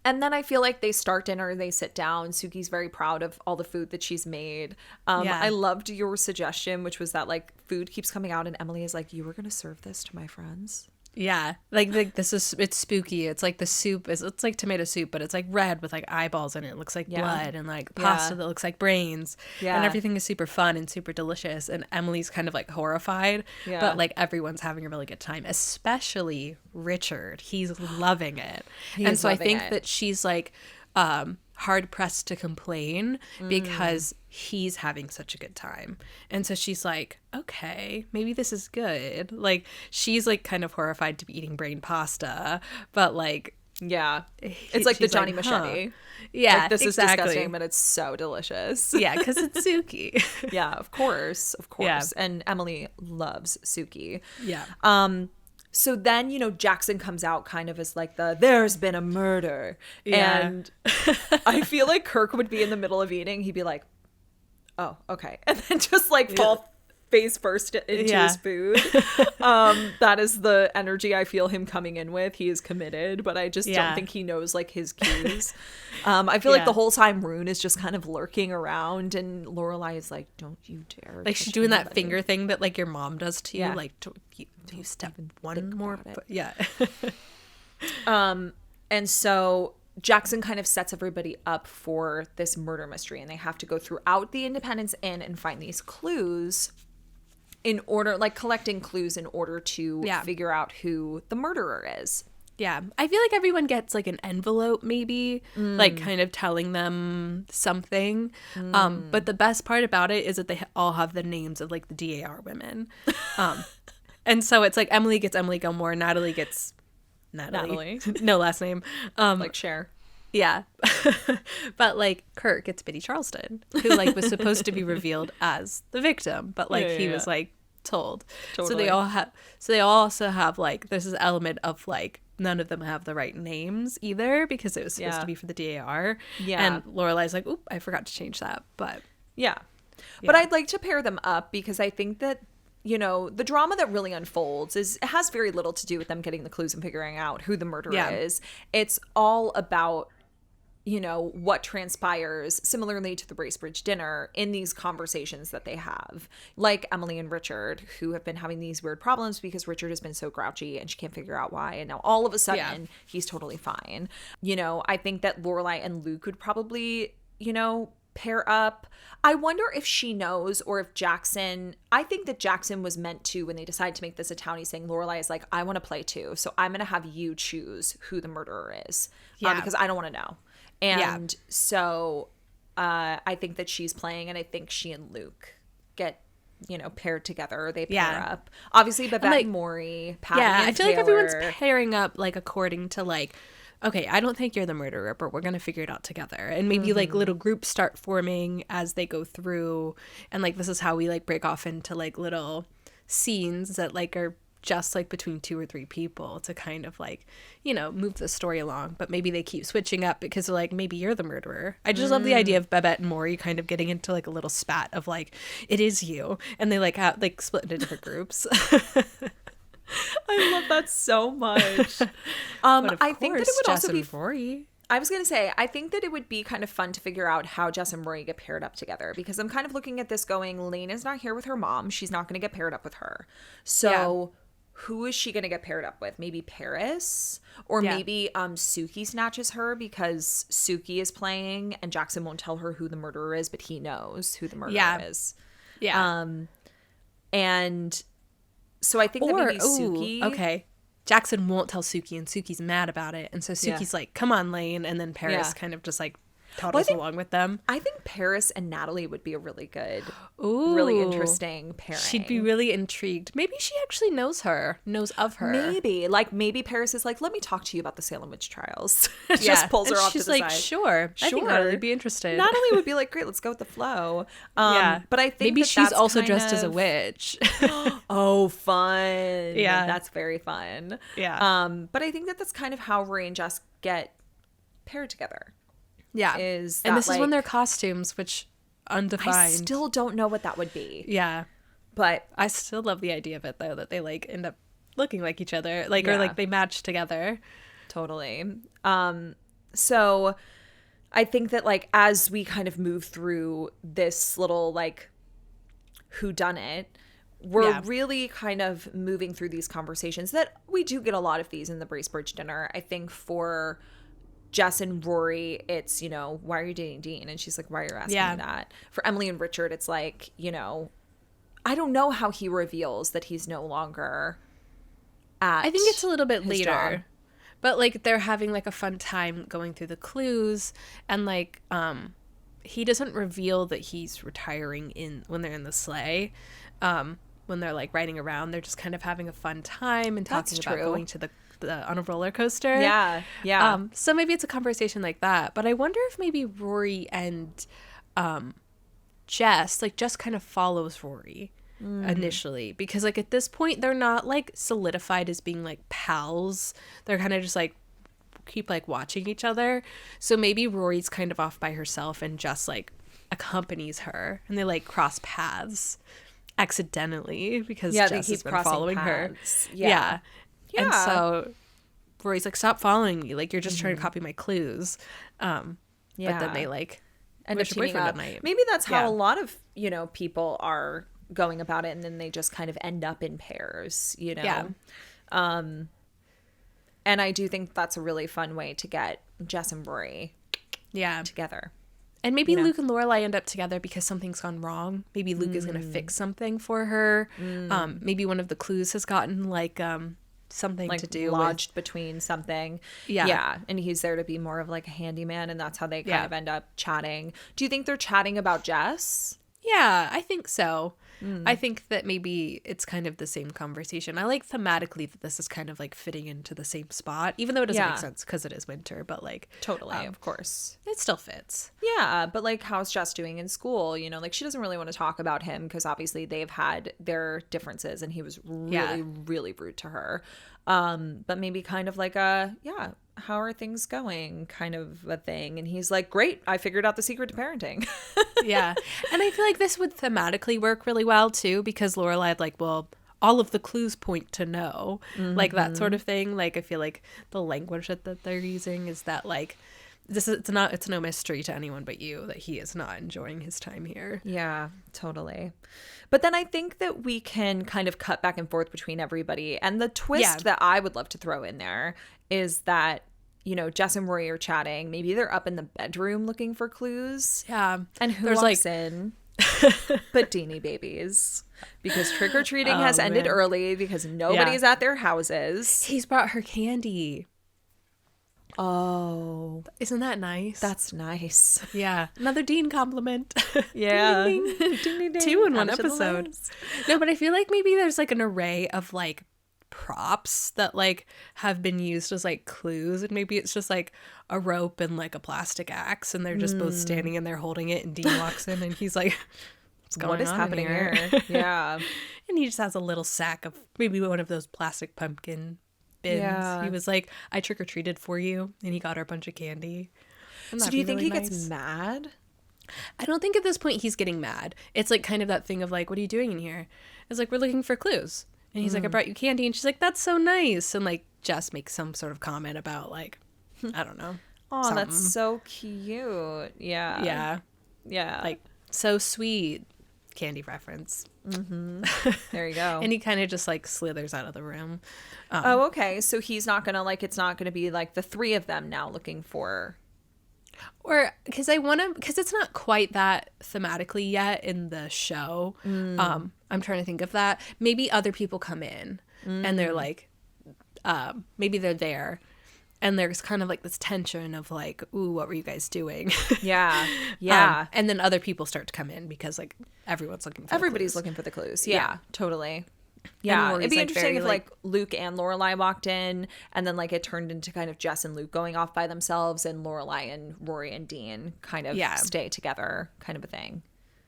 And then I feel like they start dinner, they sit down. Suki's very proud of all the food that she's made. I loved your suggestion, which was that like food keeps coming out and Emily is like, you were going to serve this to my friends? Yeah, like it's spooky. It's like the soup it's like tomato soup, but it's like red with like eyeballs in it. It looks like blood, and like pasta that looks like brains. Yeah. And everything is super fun and super delicious. And Emily's kind of like horrified, but like everyone's having a really good time, especially Richard. He's loving it. And so I think that she's like hard pressed to complain because he's having such a good time. And so she's like, okay, maybe this is good. Like she's like kind of horrified to be eating brain pasta, but like it's like the Johnny Machete. Huh. Yeah, like, this exactly. is disgusting, but it's so delicious. Yeah, because it's Suki. Yeah, of course. Yeah. And Emily loves Suki. Yeah. So then, Jackson comes out kind of as like there's been a murder. Yeah. And I feel like Kirk would be in the middle of eating. He'd be like, oh, okay. And then just like fall face first into his food. That is the energy I feel him coming in with. He is committed, but I just don't think he knows like his cues. I feel like the whole time Rune is just kind of lurking around, and Lorelai is like, don't you dare. Like she's doing that finger thing that like your mom does to you. Yeah. Like, do you step one more? Yeah. And so Jackson kind of sets everybody up for this murder mystery, and they have to go throughout the Independence Inn and find these clues in order, like collecting clues in order to figure out who the murderer is. Yeah. I feel like everyone gets like an envelope maybe, like kind of telling them something. But the best part about it is that they all have the names of like the D.A.R. women. And so it's like Emily gets Emily Gilmore, Natalie gets Natalie. No last name. Like Cher. Yeah. But like Kirk gets Biddy Charleston, who like was supposed to be revealed as the victim, but like he was like told. Totally. So they all also have like there's this element of like none of them have the right names either because it was supposed to be for the D.A.R. Yeah. And Lorelai's like, oop, I forgot to change that. But but I'd like to pair them up because I think that the drama that really unfolds has very little to do with them getting the clues and figuring out who the murderer is. It's all about, what transpires similarly to the Bracebridge dinner in these conversations that they have. Like Emily and Richard, who have been having these weird problems because Richard has been so grouchy and she can't figure out why. And now all of a sudden he's totally fine. I think that Lorelai and Luke would probably, pair up. I wonder if she knows or if Jackson, I think that Jackson was meant to, when they decided to make this a townie, saying Lorelai is like, I want to play too. So I'm going to have you choose who the murderer is because I don't want to know. And so I think that she's playing, and I think she and Luke get, paired together. They pair up. Obviously, Babette and Maury, Patty and I feel Taylor. like everyone's pairing up like according to like, okay, I don't think you're the murderer, but we're going to figure it out together. And maybe like little groups start forming as they go through. And like, this is how we like break off into like little scenes that like are just like between 2 or 3 people to kind of like, move the story along. But maybe they keep switching up because they're like, maybe you're the murderer. I just love the idea of Babette and Maury kind of getting into like a little spat of like, it is you. And they like split into different groups. I love that so much. I think that it would Jess also be Rory. I was going to say, I think that it would be kind of fun to figure out how Jess and Rory get paired up together, because I'm kind of looking at this going, Lane is not here with her mom. She's not going to get paired up with her. So who is she going to get paired up with? Maybe Paris? Or maybe Suki snatches her because Suki is playing and Jackson won't tell her who the murderer is, but he knows who the murderer is. Yeah. And so I think that maybe Suki... Okay. Jackson won't tell Suki, and Suki's mad about it. And so Suki's like, come on, Lane. And then Paris kind of just like toddles along with them. I think Paris and Natalie would be a really good, really interesting pairing. She'd be really intrigued. Maybe she actually knows of her. Maybe Paris is like, let me talk to you about the Salem witch trials. Just pulls her off to the side. She's like, sure. I think Natalie would be interested. Natalie would be like, great, let's go with the flow. But I think maybe she's also dressed as a witch. Oh, fun. Yeah. That's very fun. Yeah. But I think that that's kind of how Rory and Jess get paired together. Yeah. And this is when their costumes, which undefined. I still don't know what that would be. Yeah. But I still love the idea of it, though, that they like end up looking like each other, like or like they match together. Totally. So I think that like as we kind of move through this little like whodunit, we're really kind of moving through these conversations that we do get a lot of these in the Bracebridge dinner. I think for Jess and Rory, it's, you know, why are you dating Dean? And she's like, why are you asking me that? For Emily and Richard, it's like, you know, I don't know how he reveals that he's no longer at I think it's a little bit later. job. But like they're having like a fun time going through the clues, and like he doesn't reveal that he's retiring when they're in the sleigh. When they're like riding around, they're just kind of having a fun time and talking about going to the on a roller coaster. Yeah. So maybe it's a conversation like that. But I wonder if maybe Rory and Jess kind of follows Rory initially, because like at this point they're not like solidified as being like pals. They're kind of just like keep like watching each other. So maybe Rory's kind of off by herself and Jess like accompanies her, and they like cross paths accidentally because Jess has been following her. Yeah. And so Rory's like, stop following me. Like, you're just trying to copy my clues. But then they like end up teaming up. Maybe that's how a lot of, you know, people are going about it. And then they just kind of end up in pairs, you know? Yeah. And I do think that's a really fun way to get Jess and Rory together. And maybe Luke and Lorelai end up together because something's gone wrong. Maybe Luke is going to fix something for her. Maybe one of the clues has gotten like something like to do lodged between something. Yeah. And he's there to be more of like a handyman, and that's how they kind of end up chatting. Do you think they're chatting about Jess? Yeah, I think so. I think that maybe it's kind of the same conversation. I like thematically that this is kind of like fitting into the same spot, even though it doesn't make sense because it is winter, but like totally, of course, it still fits. Yeah, but like, how's Jess doing in school? You know, like she doesn't really want to talk about him because obviously they've had their differences, and he was really, really rude to her. But maybe kind of like how are things going kind of a thing. And he's like, great, I figured out the secret to parenting. Yeah. And I feel like this would thematically work really well too, because Lorelai like, well, all of the clues point to no, like that sort of thing. Like, I feel like the language that they're using is that like, it's no mystery to anyone but you that he is not enjoying his time here. Yeah, totally. But then I think that we can kind of cut back and forth between everybody. And the twist that I would love to throw in there is that, you know, Jess and Rory are chatting. Maybe they're up in the bedroom looking for clues. Yeah. And who walks in? But Deanie babies. Because trick-or-treating has ended early because nobody's at their houses. He's brought her candy. Oh. Isn't that nice? That's nice. Yeah. Another Dean compliment. Yeah. Ding, ding. Ding, ding, ding. 2 in one episode. No, but I feel like maybe there's like an array of like props that like have been used as like clues, and maybe it's just like a rope and like a plastic axe, and they're just both standing in there holding it, and Dean walks in and he's like, what is happening here? Yeah. And he just has a little sack of maybe one of those plastic pumpkin bins. Yeah. He was like, I trick-or-treated for you, and he got her a bunch of candy. So do you think he gets mad? I don't think at this point he's getting mad. It's like kind of that thing of like, what are you doing in here? It's like, we're looking for clues. And he's like, I brought you candy. And she's like, that's so nice. And like Jess makes some sort of comment about like, I don't know. Oh, that's so cute. Yeah. Yeah. Yeah. Like, so sweet. Candy reference. There you go. And he kind of just like slithers out of the room. Oh, okay. So he's not gonna like, it's not gonna be like the three of them now looking for, or because it's not quite that thematically yet in the show. I'm trying to think of that. Maybe other people come in and they're like, maybe they're there. And there's kind of like this tension of like, ooh, what were you guys doing? Yeah. Yeah. And then other people start to come in because like everybody's looking for the clues. Yeah. Totally. Yeah. It'd be like, interesting if like Luke and Lorelai walked in and then like it turned into kind of Jess and Luke going off by themselves and Lorelai and Rory and Dean kind of stay together kind of a thing.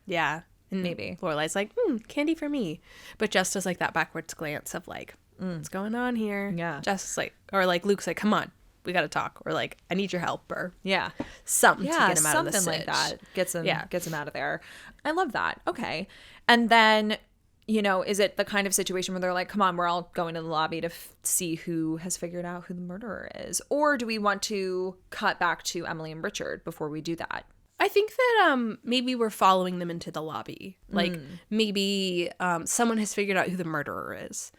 Yeah. And maybe Lorelai's like, candy for me. But Jess does like that backwards glance of like, what's going on here? Yeah. Jess is like, or like Luke's like, come on. We got to talk, or like, I need your help, or something to get him out of the something like sitch. that gets him out of there. I love that. Okay, and then is it the kind of situation where they're like, come on, we're all going to the lobby to see who has figured out who the murderer is, or do we want to cut back to Emily and Richard before we do that? I think that maybe we're following them into the lobby. Like maybe someone has figured out who the murderer is.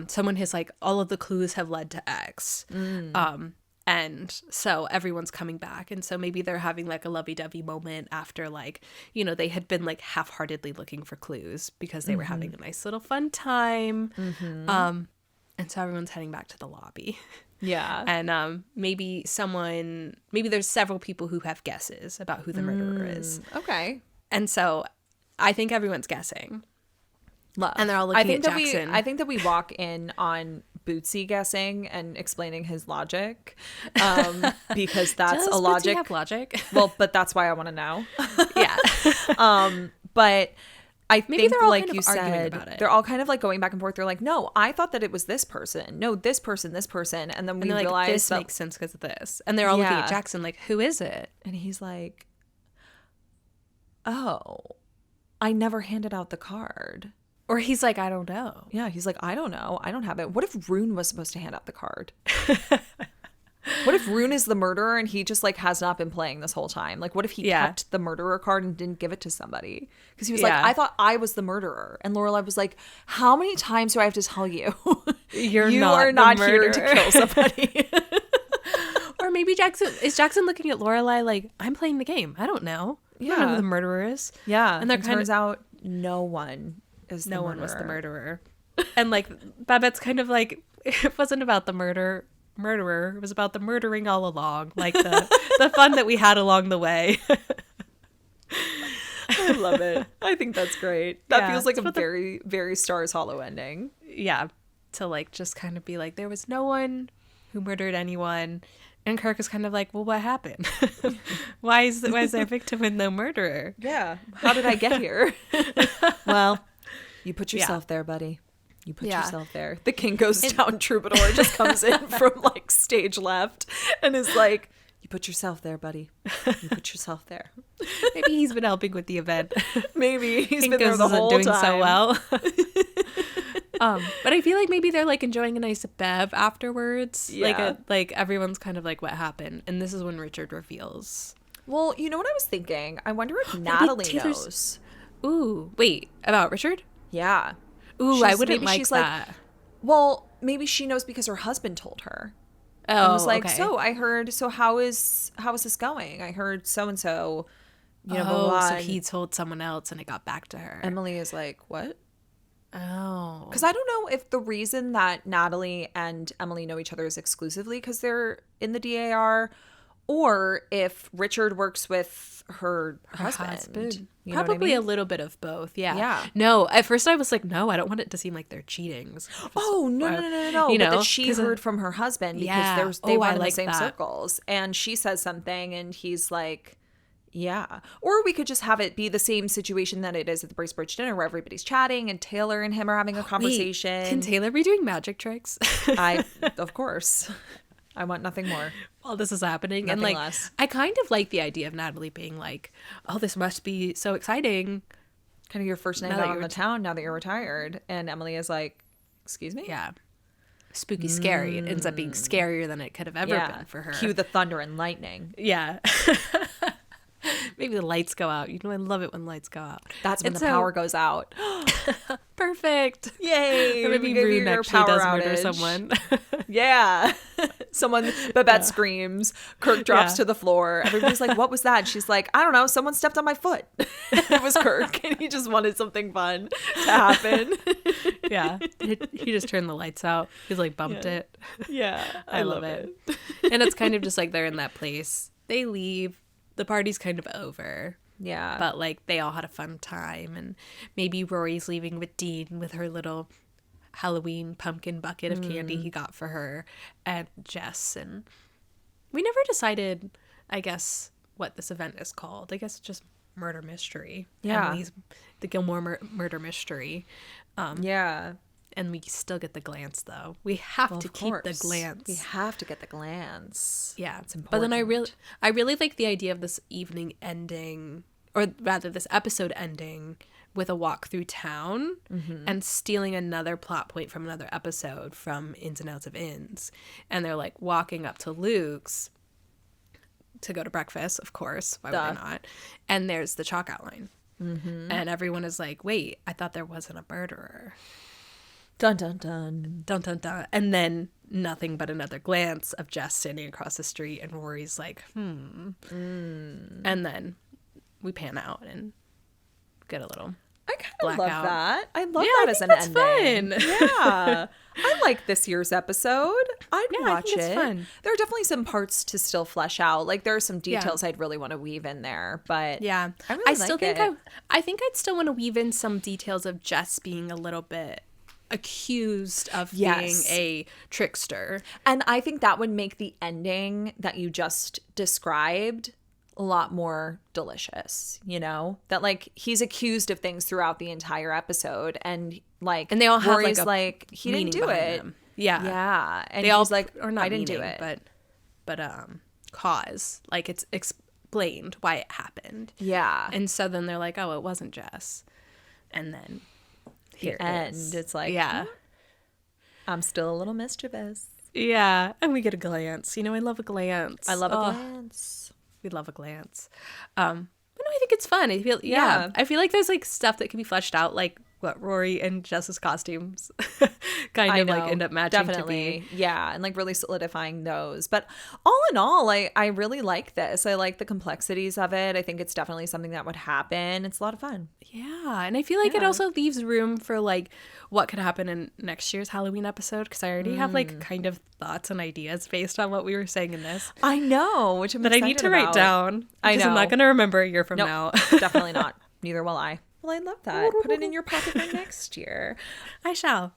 Someone has like, all of the clues have led to X. And so everyone's coming back. And so maybe they're having like a lovey-dovey moment after like, they had been like half-heartedly looking for clues because they were having a nice little fun time. And so everyone's heading back to the lobby. Yeah. And maybe there's several people who have guesses about who the murderer is. Okay. And so I think everyone's guessing. Love. And they're all looking at Jackson. I think that we walk in on Bootsy guessing and explaining his logic because that's a logic. Does Bootsy have logic? Well, but that's why I want to know. Yeah. But I maybe think, they're all like kind you of arguing said, about it. they're all kind of like going back and forth. They're like, no, I thought that it was this person. No, this person. And then we realize like, this makes sense because of this. And they're all looking at Jackson like, who is it? And he's like, oh, I never handed out the card. Or he's like, I don't know. Yeah, he's like, I don't know. I don't have it. What if Rune was supposed to hand out the card? What if Rune is the murderer and he just like has not been playing this whole time? Like, what if he kept the murderer card and didn't give it to somebody? Because he was like, I thought I was the murderer. And Lorelai was like, how many times do I have to tell you? You are not here to kill somebody. Or maybe Jackson looking at Lorelai like, I'm playing the game. I don't know. I don't know who the murderer is. Yeah. And it turns out no one was the murderer. And like Babette's kind of like, it wasn't about the murderer. It was about the murdering all along, like the fun that we had along the way. I love it. I think that's great. That feels like a very, very Stars Hollow ending. Yeah, to like just kind of be like, there was no one who murdered anyone, and Kirk is kind of like, well, what happened? why is there victim and no murderer? Yeah, how did I get here? Well, you put yourself there, buddy. You put yourself there. The king goes down. Troubadour just comes in from like stage left and is like, you put yourself there, buddy. You put yourself there. Maybe he's been helping with the event. Maybe he's been there the whole time. Doing so well. But I feel like maybe they're like enjoying a nice bev afterwards. Yeah. Like everyone's kind of like, what happened? And this is when Richard reveals. Well, you know what I was thinking? I wonder if Natalie knows. Ooh, wait, about Richard? Yeah. Ooh, I wouldn't like that. Like, well, maybe she knows because her husband told her. Oh, and was like, okay. so I heard. So how is this going? I heard so and so. Blah, blah, so he told someone else, and it got back to her. Emily is like, what? Oh, because I don't know if the reason that Natalie and Emily know each other is exclusively because they're in the D.A.R. or if Richard works with her husband. You know probably what I mean? a little bit of both. Yeah. No, at first I was like, no, I don't want it to seem like they're cheating. Oh, no. You know, but that she heard from her husband because they run in the same circles. And she says something and he's like, yeah. Or we could just have it be the same situation that it is at the Bracebridge dinner where everybody's chatting and Taylor and him are having a conversation. Wait, can Taylor be doing magic tricks? Of course. I want nothing more. While this is happening. Nothing and like less. I kind of like the idea of Natalie being like, oh, this must be so exciting. Kind of your first night out on the town now that you're retired. And Emily is like, excuse me? Yeah. Spooky scary. It ends up being scarier than it could have ever been for her. Cue the thunder and lightning. Yeah. Maybe the lights go out. You know, I love it when lights go out. That's when the power goes out. Perfect. Yay. Or maybe Rune actually does murder someone. Yeah. Babette screams. Kirk drops to the floor. Everybody's like, what was that? She's like, I don't know. Someone stepped on my foot. It was Kirk. And he just wanted something fun to happen. Yeah. He just turned the lights out. He's like bumped it. Yeah. I love it. And it's kind of just like they're in that place. They leave. The party's kind of over. Yeah. But like they all had a fun time. And maybe Rory's leaving with Dean with her little Halloween pumpkin bucket of candy he got for her, and Jess. And we never decided, I guess, what this event is called. I guess it's just murder mystery. Yeah. The Gilmore murder mystery. Yeah. And we still get the glance, though. We have to keep the glance. We have to get the glance. Yeah, it's important. But then I really like the idea of this evening ending, or rather this episode ending with a walk through town and stealing another plot point from another episode from Ins and Outs of Inns. And they're like walking up to Luke's to go to breakfast, of course. Why would they not? And there's the chalk outline. And everyone is like, wait, I thought there wasn't a murderer. Dun, dun, dun. Dun, dun, dun. And then nothing but another glance of Jess standing across the street, and Rory's like, And then we pan out and get a little I kind of love that. I love that as an ending. Fun. Yeah. I like this year's episode. I'd watch it. It's fun. There are definitely some parts to still flesh out. Like there are some details I'd really want to weave in there, but yeah, I still think I think I'd still want to weave in some details of Jess being a little bit accused of being a trickster. And I think that would make the ending that you just described a lot more delicious, you know? That like he's accused of things throughout the entire episode, and like and they all have Rory's like he didn't do it. Them. Yeah. Yeah. And they all like, or not I didn't meaning, do it. But cause. Like it's explained why it happened. Yeah. And so then they're like, oh, it wasn't Jess. And then here the end. It's like, I'm still a little mischievous. Yeah. And we get a glance. You know, I love a glance. I love a glance. We love a glance. But no, I think it's fun. I feel I feel like there's like stuff that can be fleshed out, like what Rory and Jess's costumes kind of like end up matching to be. Yeah, and like really solidifying those. But all in all, I really like this. I like the complexities of it. I think it's definitely something that would happen. It's a lot of fun. Yeah, and I feel like it also leaves room for like what could happen in next year's Halloween episode, because I already have like kind of thoughts and ideas based on what we were saying in this. I know, which I'm excited I need to write down. I know. I'm not going to remember a year from now. Definitely not. Neither will I. Well, I love that. Put it in your pocket for next year. I shall.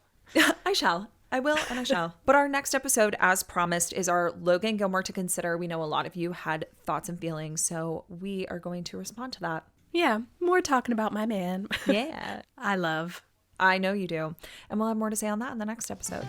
I shall. I will and I shall. But our next episode, as promised, is our Logan Gilmore to consider. We know a lot of you had thoughts and feelings, so we are going to respond to that. Yeah, more talking about my man. Yeah. I know you do. And we'll have more to say on that in the next episode.